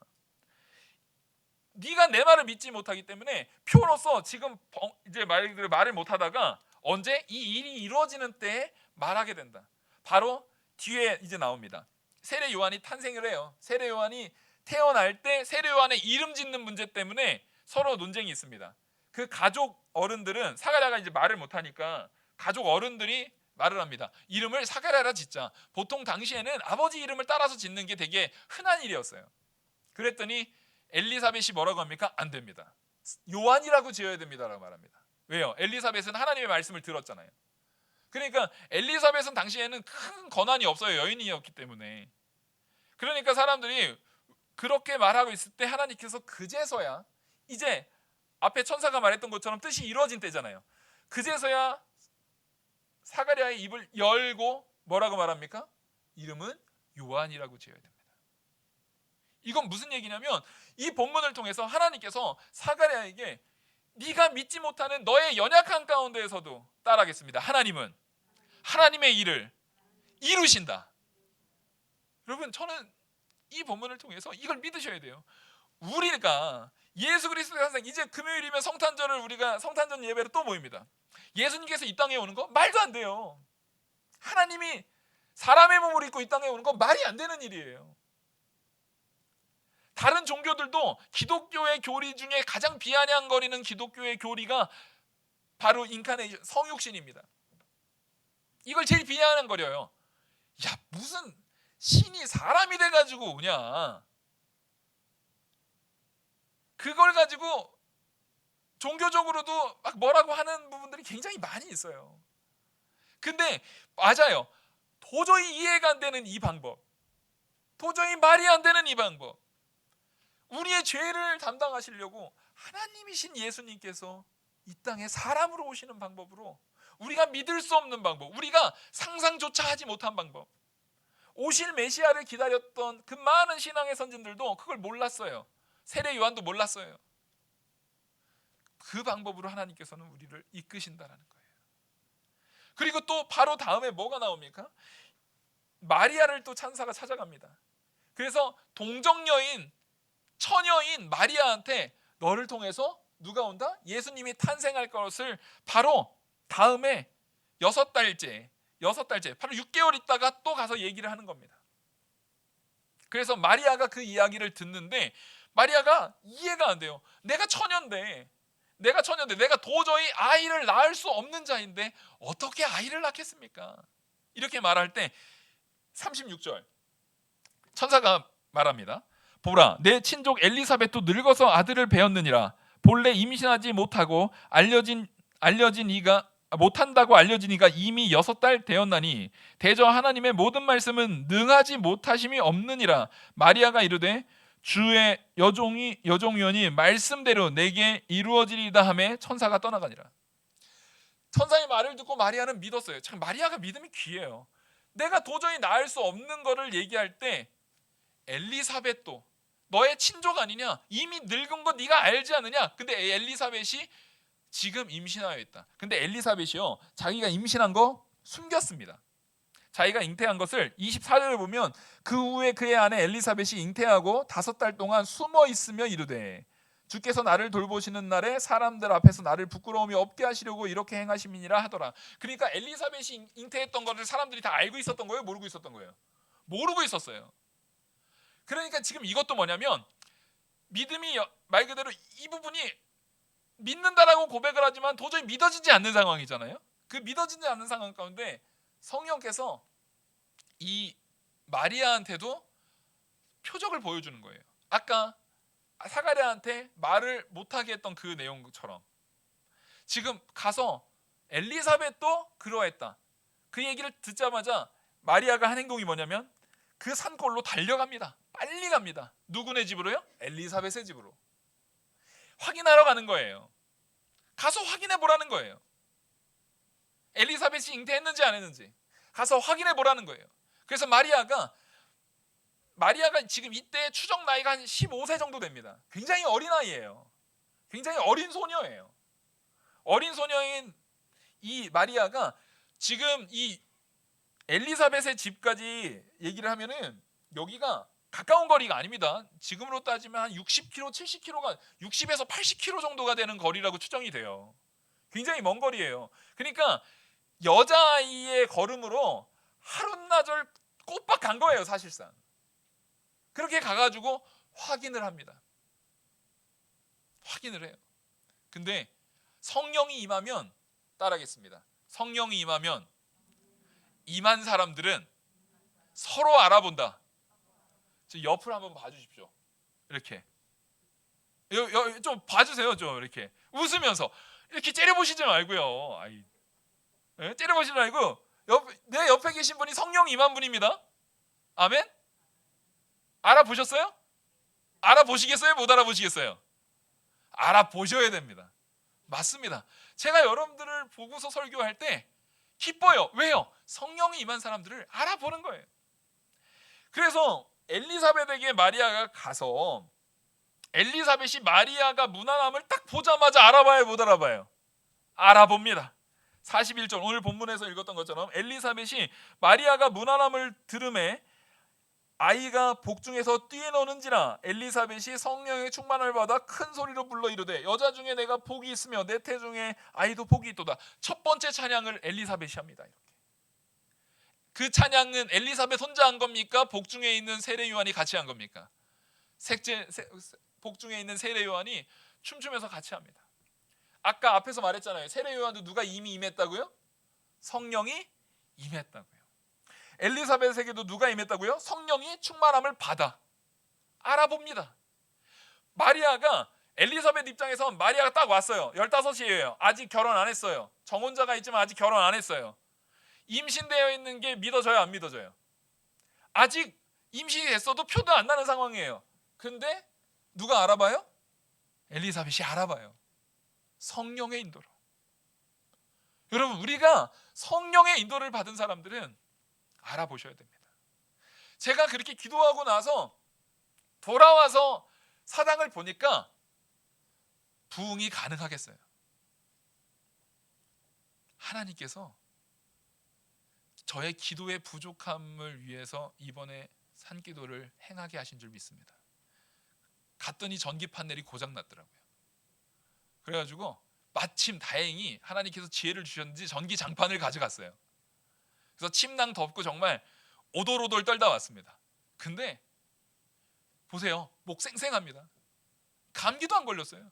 네가 내 말을 믿지 못하기 때문에 표로서 지금 이제 말을 못하다가 언제 이 일이 이루어지는 때에 말하게 된다. 바로 뒤에 이제 나옵니다. 세례 요한이 탄생을 해요. 세례 요한이 태어날 때 세례 요한의 이름 짓는 문제 때문에 서로 논쟁이 있습니다. 그 가족 어른들은 사가랴가 이제 말을 못하니까 가족 어른들이 말을 합니다. 이름을 사가랴라 짓자. 보통 당시에는 아버지 이름을 따라서 짓는 게 되게 흔한 일이었어요. 그랬더니 엘리사벳이 뭐라고 합니까? 안 됩니다. 요한이라고 지어야 됩니다라고 말합니다. 왜요? 엘리사벳은 하나님의 말씀을 들었잖아요. 그러니까 엘리사벳은 당시에는 큰 권한이 없어요. 여인이었기 때문에. 그러니까 사람들이 그렇게 말하고 있을 때 하나님께서 그제서야, 이제 앞에 천사가 말했던 것처럼 뜻이 이루어진 때잖아요. 그제서야 사가랴의 입을 열고 뭐라고 말합니까? 이름은 요한이라고 지어야 됩니다. 이건 무슨 얘기냐면 이 본문을 통해서 하나님께서 사가랴에게 네가 믿지 못하는 너의 연약한 가운데에서도 따라하겠습니다. 하나님은 하나님의 일을 이루신다. 여러분, 저는 이 본문을 통해서 이걸 믿으셔야 돼요. 우리가 예수 그리스도의 탄생, 이제 금요일이면 성탄절을 우리가 성탄절 예배로 또 모입니다. 예수님께서 이 땅에 오는 거 말도 안 돼요. 하나님이 사람의 몸을 입고 이 땅에 오는 거 말이 안 되는 일이에요. 다른 종교들도 기독교의 교리 중에 가장 비아냥거리는 기독교의 교리가 바로 인카네이션, 성육신입니다. 이걸 제일 비아냥거려요. 야, 무슨 신이 사람이 돼가지고 오냐. 그걸 가지고 종교적으로도 막 뭐라고 하는 부분들이 굉장히 많이 있어요. 근데 맞아요. 도저히 이해가 안 되는 이 방법, 도저히 말이 안 되는 이 방법, 우리의 죄를 담당하시려고 하나님이신 예수님께서 이 땅에 사람으로 오시는 방법으로, 우리가 믿을 수 없는 방법, 우리가 상상조차 하지 못한 방법, 오실 메시아를 기다렸던 그 많은 신앙의 선진들도 그걸 몰랐어요. 세례 요한도 몰랐어요. 그 방법으로 하나님께서는 우리를 이끄신다라는 거예요. 그리고 또 바로 다음에 뭐가 나옵니까? 마리아를 또 천사가 찾아갑니다. 그래서 동정여인, 처녀인 마리아한테 너를 통해서 누가 온다? 예수님이 탄생할 것을 바로 다음에 6달째 바로 6개월 있다가 또 가서 얘기를 하는 겁니다. 그래서 마리아가 그 이야기를 듣는데 마리아가 이해가 안 돼요. 내가 처녀인데 내가 도저히 아이를 낳을 수 없는 자인데 어떻게 아이를 낳겠습니까? 이렇게 말할 때 36절 천사가 말합니다. 보라, 내 친족 엘리사벳도 늙어서 아들을 배었느니라. 본래 임신하지 못하고 못한다고 알려진 이가 이미 6달 되었나니 대저 하나님의 모든 말씀은 능하지 못하심이 없느니라. 마리아가 이르되 주의 여종이오니 말씀대로 내게 이루어지리다 하매 천사가 떠나가니라. 천사의 말을 듣고 마리아는 믿었어요. 참, 마리아가 믿음이 귀해요. 내가 도저히 낳을 수 없는 거를 얘기할 때 엘리사벳도 너의 친족 아니냐? 이미 늙은 거 네가 알지 않느냐? 근데 엘리사벳이 지금 임신하여 있다. 근데 엘리사벳이요, 자기가 임신한 거 숨겼습니다. 자기가 잉태한 것을 24절을 보면 그 후에 그의 아내 엘리사벳이 잉태하고 5달 동안 숨어 있으며 이르되 주께서 나를 돌보시는 날에 사람들 앞에서 나를 부끄러움이 없게 하시려고 이렇게 행하심이니라 하더라. 그러니까 엘리사벳이 잉태했던 것을 사람들이 다 알고 있었던 거예요? 모르고 있었던 거예요? 모르고 있었어요. 그러니까 지금 이것도 뭐냐면 믿음이 말 그대로 이 부분이 믿는다라고 고백을 하지만 도저히 믿어지지 않는 상황이잖아요. 그 믿어지지 않는 상황 가운데 성령께서 이 마리아한테도 표적을 보여주는 거예요. 아까 사가랴한테 말을 못하게 했던 그 내용처럼 지금 가서 엘리사벳도 그러했다. 그 얘기를 듣자마자 마리아가 한 행동이 뭐냐면 그 산골로 달려갑니다. 빨리 갑니다. 누구네 집으로요? 엘리사벳의 집으로. 확인하러 가는 거예요. 가서 확인해 보라는 거예요. 엘리사벳이 잉태했는지 안 했는지 가서 확인해 보라는 거예요. 그래서 마리아가 지금 이때 추정 나이가 한 15세 정도 됩니다. 굉장히 어린 아이예요. 굉장히 어린 소녀예요. 어린 소녀인 이 마리아가 지금 이 엘리사벳의 집까지 얘기를 하면은 여기가 가까운 거리가 아닙니다. 지금으로 따지면 한 60km, 70km가 60에서 80km 정도가 되는 거리라고 추정이 돼요. 굉장히 먼 거리예요. 그러니까 여자아이의 걸음으로 하룻나절 꼬박 간 거예요, 사실상. 그렇게 가가지고 확인을 합니다. 확인을 해요. 근데 성령이 임하면, 따라하겠습니다. 성령이 임한 사람들은 서로 알아본다. 저 옆을 한번 봐주십시오. 이렇게 좀 봐주세요. 좀 이렇게 웃으면서 이렇게 째려보시지 말고요. 째려보시지 말고 내 옆에 계신 분이 성령 임한 분입니다. 아멘? 알아보셨어요? 알아보시겠어요? 못 알아보시겠어요? 알아보셔야 됩니다. 맞습니다. 제가 여러분들을 보고서 설교할 때 기뻐요. 왜요? 성령이 임한 사람들을 알아보는 거예요. 그래서 엘리사벳에게 마리아가 가서 엘리사벳이 마리아가 무난함을 딱 보자마자 알아봐요, 못 알아봐요? 알아봅니다. 41절 오늘 본문에서 읽었던 것처럼 엘리사벳이 마리아가 무난함을 들음에 아이가 복중에서 뛰어노는지라 엘리사벳이 성령의 충만을 받아 큰 소리로 불러 이르되 여자 중에 내가 복이 있으며 내 태 중에 아이도 복이 있도다. 첫 번째 찬양을 엘리사벳이 합니다. 이렇게. 그 찬양은 엘리사벳 혼자 한 겁니까? 복중에 있는 세례 요한이 같이 한 겁니까? 복중에 있는 세례 요한이 춤추면서 같이 합니다. 아까 앞에서 말했잖아요. 세례 요한도 누가 이미 임했다고요? 성령이 임했다고요. 엘리사벳에게도 누가 임했다고요? 성령이 충만함을 받아. 알아봅니다. 마리아가 엘리사벳 입장에서 마리아가 딱 왔어요. 15이에요. 아직 결혼 안 했어요. 정혼자가 있지만 아직 결혼 안 했어요. 임신되어 있는 게 믿어져요, 안 믿어져요? 아직 임신이 됐어도 표도 안 나는 상황이에요. 근데 누가 알아봐요? 엘리사벳이 알아봐요. 성령의 인도로. 여러분, 우리가 성령의 인도를 받은 사람들은 알아보셔야 됩니다. 제가 그렇게 기도하고 나서 돌아와서 사당을 보니까 부흥이 가능하겠어요. 하나님께서 저의 기도의 부족함을 위해서 이번에 산기도를 행하게 하신 줄 믿습니다. 갔더니 전기 판넬이 고장 났더라고요. 그래가지고 마침 다행히 하나님께서 지혜를 주셨는지 전기 장판을 가져갔어요. 그래서 침낭 덮고 정말 오돌오돌 떨다 왔습니다. 근데 보세요, 목 쌩쌩합니다. 감기도 안 걸렸어요.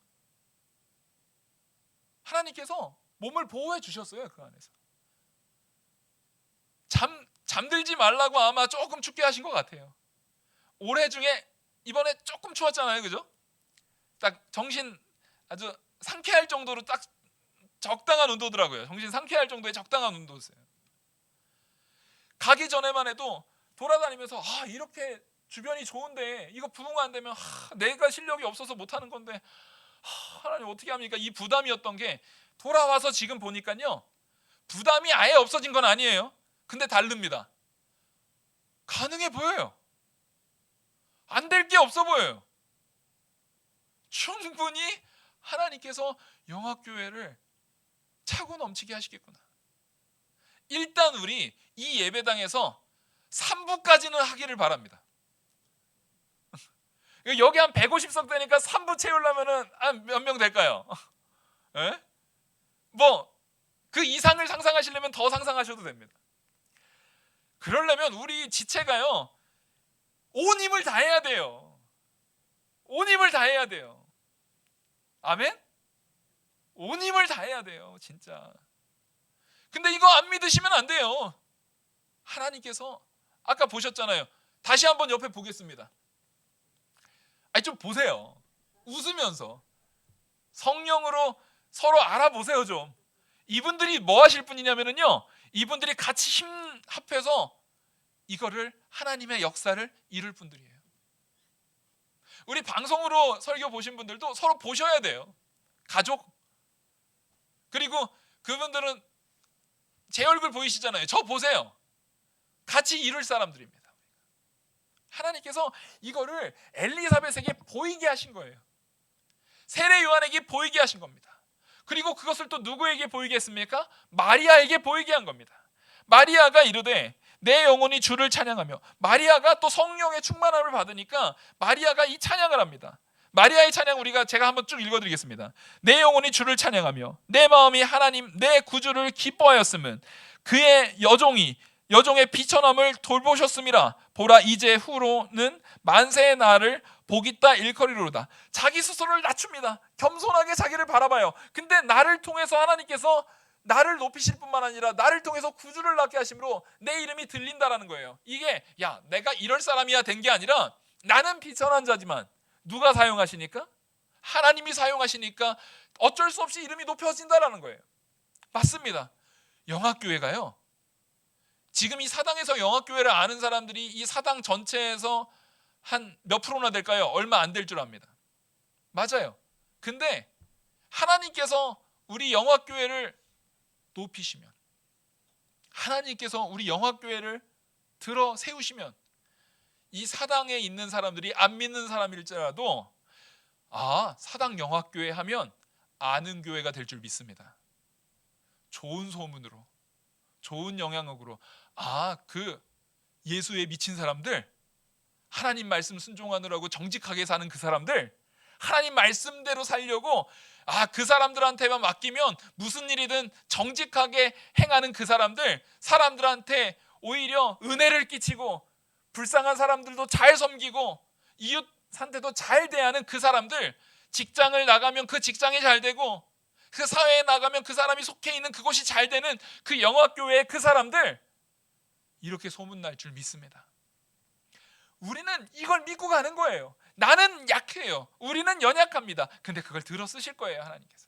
하나님께서 몸을 보호해 주셨어요. 그 안에서 잠들지 말라고 아마 조금 춥게 하신 것 같아요. 올해 중에 이번에 조금 추웠잖아요, 그죠? 딱 정신 아주 상쾌할 정도로 딱 적당한 온도더라고요. 정신 상쾌할 정도의 적당한 온도였어요. 가기 전에만 해도 돌아다니면서 이렇게 주변이 좋은데 이거 부흥 안 되면 내가 실력이 없어서 못하는 건데 하나님 어떻게 합니까? 이 부담이었던 게 돌아와서 지금 보니까요, 부담이 아예 없어진 건 아니에요. 근데 다릅니다. 가능해 보여요. 안 될 게 없어 보여요. 충분히 하나님께서 영학교회를 차고 넘치게 하시겠구나. 일단 우리 이 예배당에서 3부까지는 하기를 바랍니다. 여기 한 150석 되니까 3부 채우려면 한 몇 명 될까요? 예? 뭐 그 이상을 상상하시려면 더 상상하셔도 됩니다. 그러려면 우리 지체가요, 온 힘을 다해야 돼요. 온 힘을 다해야 돼요. 아멘? 온 힘을 다해야 돼요, 진짜. 근데 이거 안 믿으시면 안 돼요. 하나님께서 아까 보셨잖아요. 다시 한번 옆에 보겠습니다. 좀 보세요. 웃으면서 성령으로 서로 알아보세요 좀. 이분들이 뭐 하실 분이냐면요, 이분들이 같이 힘 합해서 이거를 하나님의 역사를 이룰 분들이에요. 우리 방송으로 설교 보신 분들도 서로 보셔야 돼요. 가족. 그리고 그분들은 제 얼굴 보이시잖아요. 저 보세요. 같이 이룰 사람들입니다. 하나님께서 이거를 엘리사벳에게 보이게 하신 거예요. 세례 요한에게 보이게 하신 겁니다. 그리고 그것을 또 누구에게 보이게 했습니까? 마리아에게 보이게 한 겁니다. 마리아가 이르되 내 영혼이 주를 찬양하며. 마리아가 또 성령의 충만함을 받으니까 마리아가 이 찬양을 합니다. 마리아의 찬양 제가 한번 쭉 읽어드리겠습니다. 내 영혼이 주를 찬양하며 내 마음이 하나님 내 구주를 기뻐하였음은 그의 여종의 비천함을 돌보셨음이라. 보라 이제 후로는 만세의 날을 복있다 일컬이로다. 자기 스스로를 낮춥니다. 겸손하게 자기를 바라봐요. 근데 나를 통해서 하나님께서 나를 높이실 뿐만 아니라 나를 통해서 구주를 낳게 하심으로 내 이름이 들린다라는 거예요. 이게 내가 이럴 사람이야 된 게 아니라 나는 비천한 자지만 누가 사용하시니까? 하나님이 사용하시니까 어쩔 수 없이 이름이 높여진다라는 거예요. 맞습니다. 영학교회가요, 지금 이 사당에서 영학교회를 아는 사람들이 이 사당 전체에서 한 몇 프로나 될까요? 얼마 안 될 줄 압니다. 맞아요. 근데 하나님께서 우리 영학교회를 높이시면, 하나님께서 우리 영학교회를 들어 세우시면 이 사당에 있는 사람들이 안 믿는 사람일지라도 사당 영학교회 하면 아는 교회가 될 줄 믿습니다. 좋은 소문으로, 좋은 영향력으로 그 예수에 미친 사람들, 하나님 말씀 순종하느라고 정직하게 사는 그 사람들, 하나님 말씀대로 살려고 그 사람들한테만 맡기면 무슨 일이든 정직하게 행하는 그 사람들한테 오히려 은혜를 끼치고 불쌍한 사람들도 잘 섬기고 이웃한테도 잘 대하는 그 사람들, 직장을 나가면 그 직장이 잘 되고 그 사회에 나가면 그 사람이 속해 있는 그곳이 잘 되는 그 영학교회의 그 사람들, 이렇게 소문날 줄 믿습니다. 우리는 이걸 믿고 가는 거예요. 나는 약해요. 우리는 연약합니다. 근데 그걸 들어 쓰실 거예요, 하나님께서.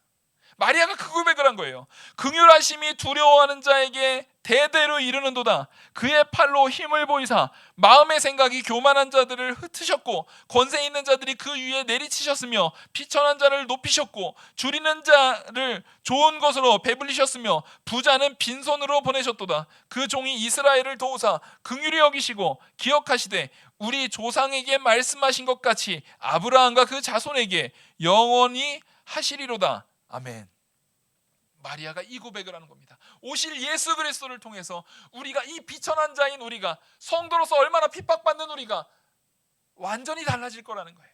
마리아가 그 고백을 한 거예요. 긍휼하심이 두려워하는 자에게 대대로 이르는도다. 그의 팔로 힘을 보이사 마음의 생각이 교만한 자들을 흩으셨고 권세 있는 자들이 그 위에 내리치셨으며 비천한 자를 높이셨고 줄이는 자를 좋은 것으로 배불리셨으며 부자는 빈손으로 보내셨도다. 그 종이 이스라엘을 도우사 긍휼히 여기시고 기억하시되 우리 조상에게 말씀하신 것 같이 아브라함과 그 자손에게 영원히 하시리로다. 아멘. 마리아가 이 고백을 하는 겁니다. 오실 예수 그리스도를 통해서 우리가, 이 비천한 자인 우리가, 성도로서 얼마나 핍박받는 우리가 완전히 달라질 거라는 거예요.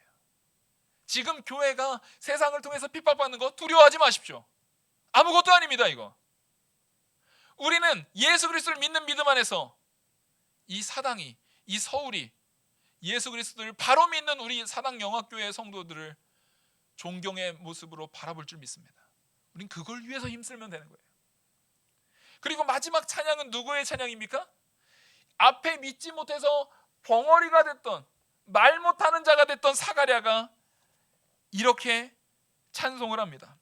지금 교회가 세상을 통해서 핍박받는 거 두려워하지 마십시오. 아무것도 아닙니다. 이거 우리는 예수 그리스도를 믿는 믿음 안에서 이 사당이, 이 서울이 예수 그리스도를 바로 믿는 우리 사당 영학교회 성도들을 존경의 모습으로 바라볼 줄 믿습니다. 우린 그걸 위해서 힘쓰면 되는 거예요. 그리고 마지막 찬양은 누구의 찬양입니까? 앞에 믿지 못해서 벙어리가 됐던, 말 못하는 자가 됐던 사가랴가 이렇게 찬송을 합니다.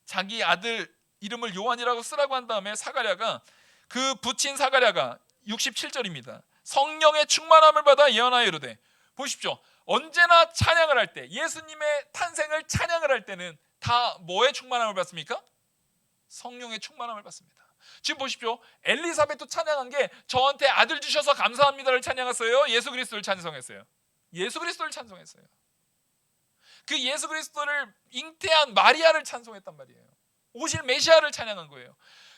자기 아들 이름을 요한이라고 쓰라고 한 다음에 사가랴가, 그 붙인 사가랴가 67절입니다. 성령의 충만함을 받아 예언하여 이르되. 보십시오. 언제나 찬양을 할 때, 예수님의 탄생을 찬양을 할 때는 다 뭐의 충만함을 받습니까? 성령의 충만함을 받습니다. 지금 보십시오. 엘리사벳도 찬양한 게 저한테 아들 주셔서 감사합니다를 찬양했어요? 예수 그리스도를 찬송했어요? 예수 그리스도를 찬송했어요. 그 예수 그리스도를 잉태한 마리아를 찬송했단 말이에요. 오실 메시아를 찬양한 거예요.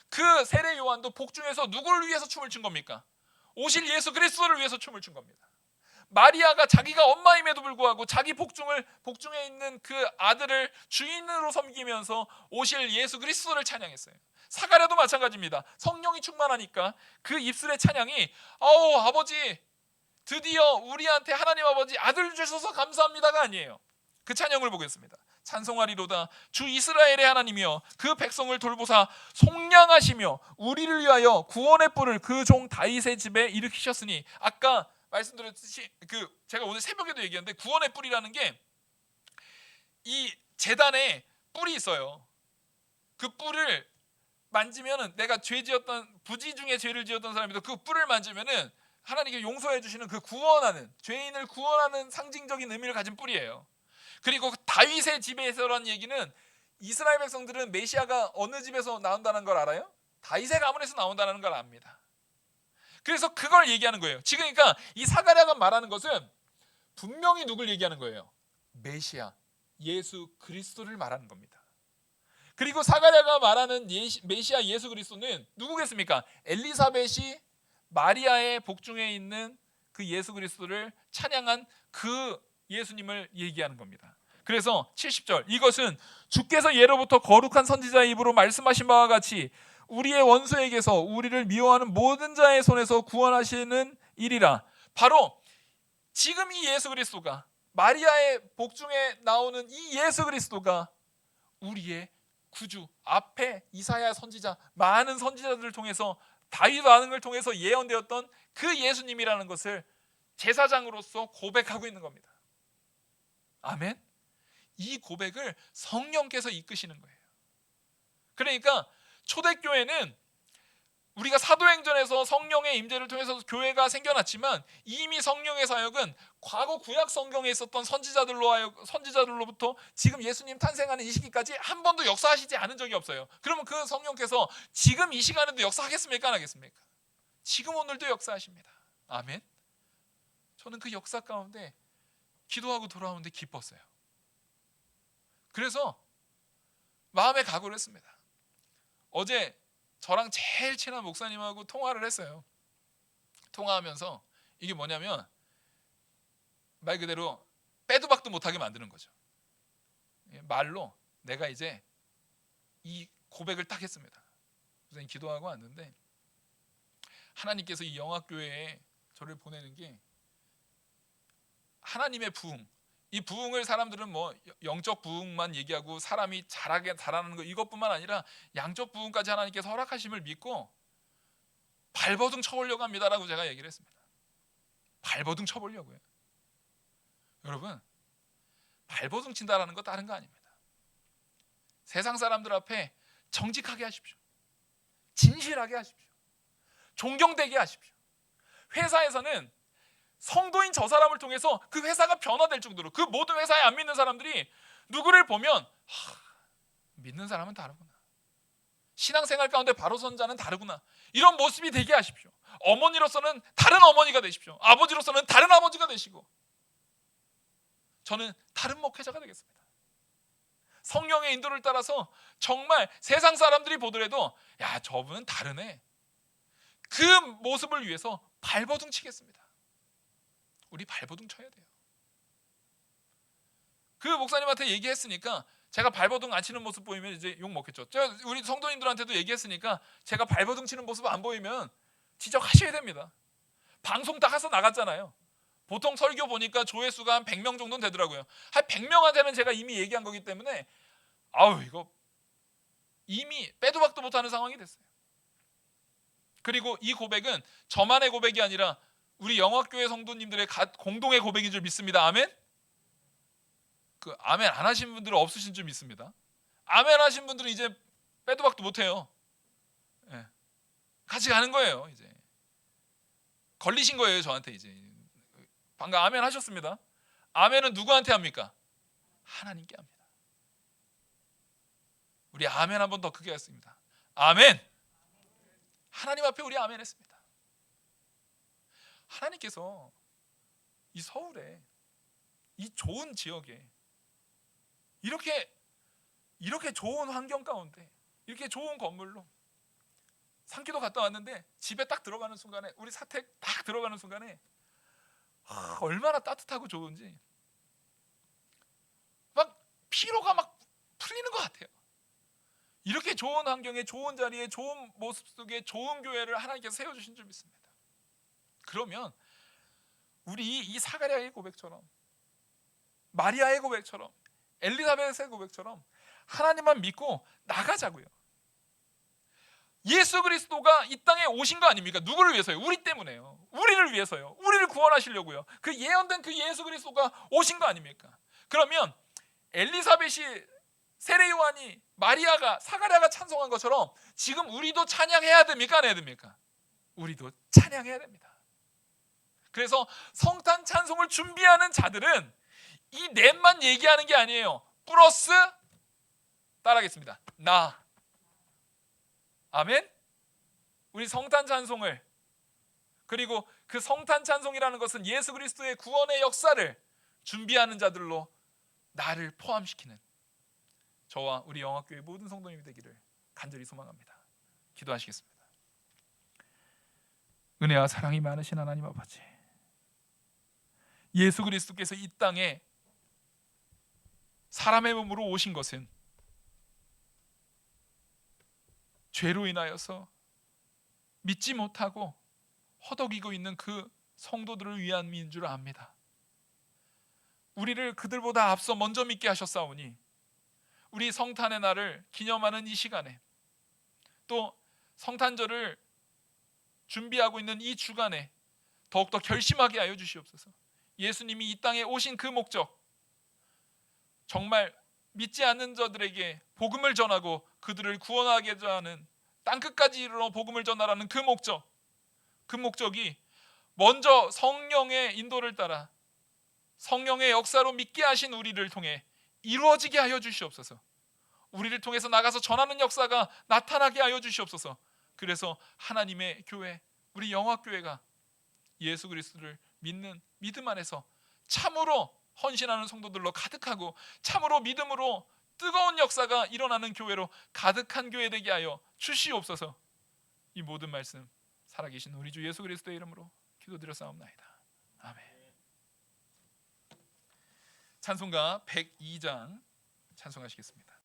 그 세례 요한도 복중에서 누구를 위해서 춤을 춘 겁니까? 오실 예수 그리스도를 위해서 춤을 춘 겁니다. 마리아가 자기가 엄마임에도 불구하고 자기 복중에 있는 그 아들을 주인으로 섬기면서 오실 예수 그리스도를 찬양했어요. 사가랴도 마찬가지입니다. 성령이 충만하니까 그 입술의 찬양이 아버지 드디어 우리한테 하나님 아버지 아들 주셔서 감사합니다가 아니에요. 그 찬양을 보겠습니다. 찬송하리로다 주 이스라엘의 하나님이여 그 백성을 돌보사 속량하시며 우리를 위하여 구원의 뿔을 그 종 다윗의 집에 일으키셨으니. 아까 말씀드렸듯이 제가 오늘 새벽에도 얘기했는데 구원의 뿔이라는 게 이 제단에 뿔이 있어요. 그 뿔을 만지면은 내가 부지 중에 죄를 지었던 사람이도 그 뿔을 만지면은 하나님께 용서해 주시는, 그 구원하는, 죄인을 구원하는 상징적인 의미를 가진 뿔이에요. 그리고 다윗의 집에서라는 얘기는 이스라엘 백성들은 메시아가 어느 집에서 나온다는 걸 알아요? 다윗의 가문에서 나온다는 걸 압니다. 그래서 그걸 얘기하는 거예요. 지금 그러니까 이 사가랴가 말하는 것은 분명히 누굴 얘기하는 거예요? 메시아, 예수 그리스도를 말하는 겁니다. 그리고 사가랴가 말하는 메시아 예수 그리스도는 누구겠습니까? 엘리사벳이 마리아의 복중에 있는 그 예수 그리스도를 찬양한 그 예수님을 얘기하는 겁니다. 그래서 70절, 이것은 주께서 예로부터 거룩한 선지자의 입으로 말씀하신 바와 같이 우리의 원수에게서 우리를 미워하는 모든 자의 손에서 구원하시는 일이라. 바로 지금 이 예수 그리스도가, 마리아의 복중에 나오는 이 예수 그리스도가 우리의 구주, 앞에 이사야 선지자, 많은 선지자들을 통해서, 다윗 왕을 통해서 예언되었던 그 예수님이라는 것을 제사장으로서 고백하고 있는 겁니다. 아멘. 이 고백을 성령께서 이끄시는 거예요. 그러니까 초대교회는 우리가 사도행전에서 성령의 임재를 통해서 교회가 생겨났지만, 이미 성령의 사역은 과거 구약 성경에 있었던 선지자들로부터 지금 예수님 탄생하는 이 시기까지 한 번도 역사하시지 않은 적이 없어요. 그러면 그 성령께서 지금 이 시간에도 역사하겠습니까? 안 하겠습니까? 지금 오늘도 역사하십니다. 아멘. 저는 그 역사 가운데 기도하고 돌아오는데 기뻤어요. 그래서 마음에 각오를 했습니다. 어제 저랑 제일 친한 목사님하고 통화를 했어요. 통화하면서 이게 뭐냐면 말 그대로 빼도 박도 못하게 만드는 거죠. 말로 내가 이제 이 고백을 딱 했습니다. 선생님 기도하고 왔는데 하나님께서 이 영학교회에 저를 보내는 게 하나님의 부흥, 이 부흥을 사람들은 뭐 영적 부흥만 얘기하고 사람이 잘하는 거 이것뿐만 아니라 양적 부흥까지 하나님께서 허락하심을 믿고 발버둥 쳐보려고 합니다라고 제가 얘기를 했습니다. 발버둥 쳐보려고요. 여러분, 발버둥 친다라는 거 다른 거 아닙니다. 세상 사람들 앞에 정직하게 하십시오. 진실하게 하십시오. 존경되게 하십시오. 회사에서는 성도인 저 사람을 통해서 그 회사가 변화될 정도로, 그 모든 회사에 안 믿는 사람들이 누구를 보면 믿는 사람은 다르구나, 신앙생활 가운데 바로 선 자는 다르구나, 이런 모습이 되게 하십시오. 어머니로서는 다른 어머니가 되십시오. 아버지로서는 다른 아버지가 되시고, 저는 다른 목회자가 되겠습니다. 성령의 인도를 따라서 정말 세상 사람들이 보더라도 야, 저분은 다르네, 그 모습을 위해서 발버둥 치겠습니다. 우리 발버둥 쳐야 돼요. 그 목사님한테 얘기했으니까 제가 발버둥 안 치는 모습 보이면 이제 욕 먹겠죠. 제가 우리 성도님들한테도 얘기했으니까 제가 발버둥 치는 모습 안 보이면 지적하셔야 됩니다. 방송 다 해서 나갔잖아요. 보통 설교 보니까 조회수가 한 100명 정도는 되더라고요. 한 100명한테는 제가 이미 얘기한 거기 때문에 이거 이미 빼도 박도 못하는 상황이 됐어요. 그리고 이 고백은 저만의 고백이 아니라 우리 영학교회 성도님들의 공동의 고백인 줄 믿습니다. 아멘? 그 아멘 안 하신 분들은 없으신 줄 믿습니다. 아멘 하신 분들은 이제 빼도 박도 못해요. 네. 같이 가는 거예요. 이제 걸리신 거예요. 저한테 이제 방금 아멘 하셨습니다. 아멘은 누구한테 합니까? 하나님께 합니다. 우리 아멘 한 번 더 크게 했습니다. 아멘. 하나님 앞에 우리 아멘 했습니다. 하나님께서 이 서울에, 이 좋은 지역에, 이렇게 좋은 환경 가운데, 이렇게 좋은 건물로 상기도 갔다 왔는데 집에 딱 들어가는 순간에, 우리 사택 딱 들어가는 순간에 얼마나 따뜻하고 좋은지 막 피로가 막 풀리는 것 같아요. 이렇게 좋은 환경에, 좋은 자리에, 좋은 모습 속에 좋은 교회를 하나님께서 세워주신 줄 믿습니다. 그러면 우리 이 사가랴의 고백처럼, 마리아의 고백처럼, 엘리사벳의 고백처럼 하나님만 믿고 나가자고요. 예수 그리스도가 이 땅에 오신 거 아닙니까? 누구를 위해서요? 우리 때문에요. 우리를 위해서요. 우리를 구원하시려고요. 그 예언된 그 예수 그리스도가 오신 거 아닙니까? 그러면 엘리사벳이, 세례 요한이, 마리아가, 사가랴가 찬송한 것처럼 지금 우리도 찬양해야 됩니까? 안 해야 됩니까? 우리도 찬양해야 됩니다. 그래서 성탄 찬송을 준비하는 자들은 이 넷만 얘기하는 게 아니에요. 플러스 따라하겠습니다. 나. 아멘. 우리 성탄 찬송을, 그리고 그 성탄 찬송이라는 것은 예수 그리스도의 구원의 역사를 준비하는 자들로 나를 포함시키는 저와 우리 영학교회 모든 성도님이 되기를 간절히 소망합니다. 기도하시겠습니다. 은혜와 사랑이 많으신 하나님 아버지, 예수 그리스도께서 이 땅에 사람의 몸으로 오신 것은 죄로 인하여서 믿지 못하고 허덕이고 있는 그 성도들을 위함인 줄 압니다. 우리를 그들보다 앞서 먼저 믿게 하셨사오니 우리 성탄의 날을 기념하는 이 시간에, 또 성탄절을 준비하고 있는 이 주간에 더욱더 결심하게 하여 주시옵소서. 예수님이 이 땅에 오신 그 목적, 정말 믿지 않는 자들에게 복음을 전하고 그들을 구원하게 하는, 땅끝까지 이르러 복음을 전하라는 그 목적이 먼저 성령의 인도를 따라 성령의 역사로 믿게 하신 우리를 통해 이루어지게 하여 주시옵소서. 우리를 통해서 나가서 전하는 역사가 나타나게 하여 주시옵소서. 그래서 하나님의 교회, 우리 영화교회가 예수 그리스도를 믿는 믿음 안에서 참으로 헌신하는 성도들로 가득하고 참으로 믿음으로 뜨거운 역사가 일어나는 교회로 가득한 교회 되게 하여 주시옵소서. 이 모든 말씀 살아계신 우리 주 예수 그리스도의 이름으로 기도드렸사옵나이다. 아멘. 찬송가 102장 찬송하시겠습니다.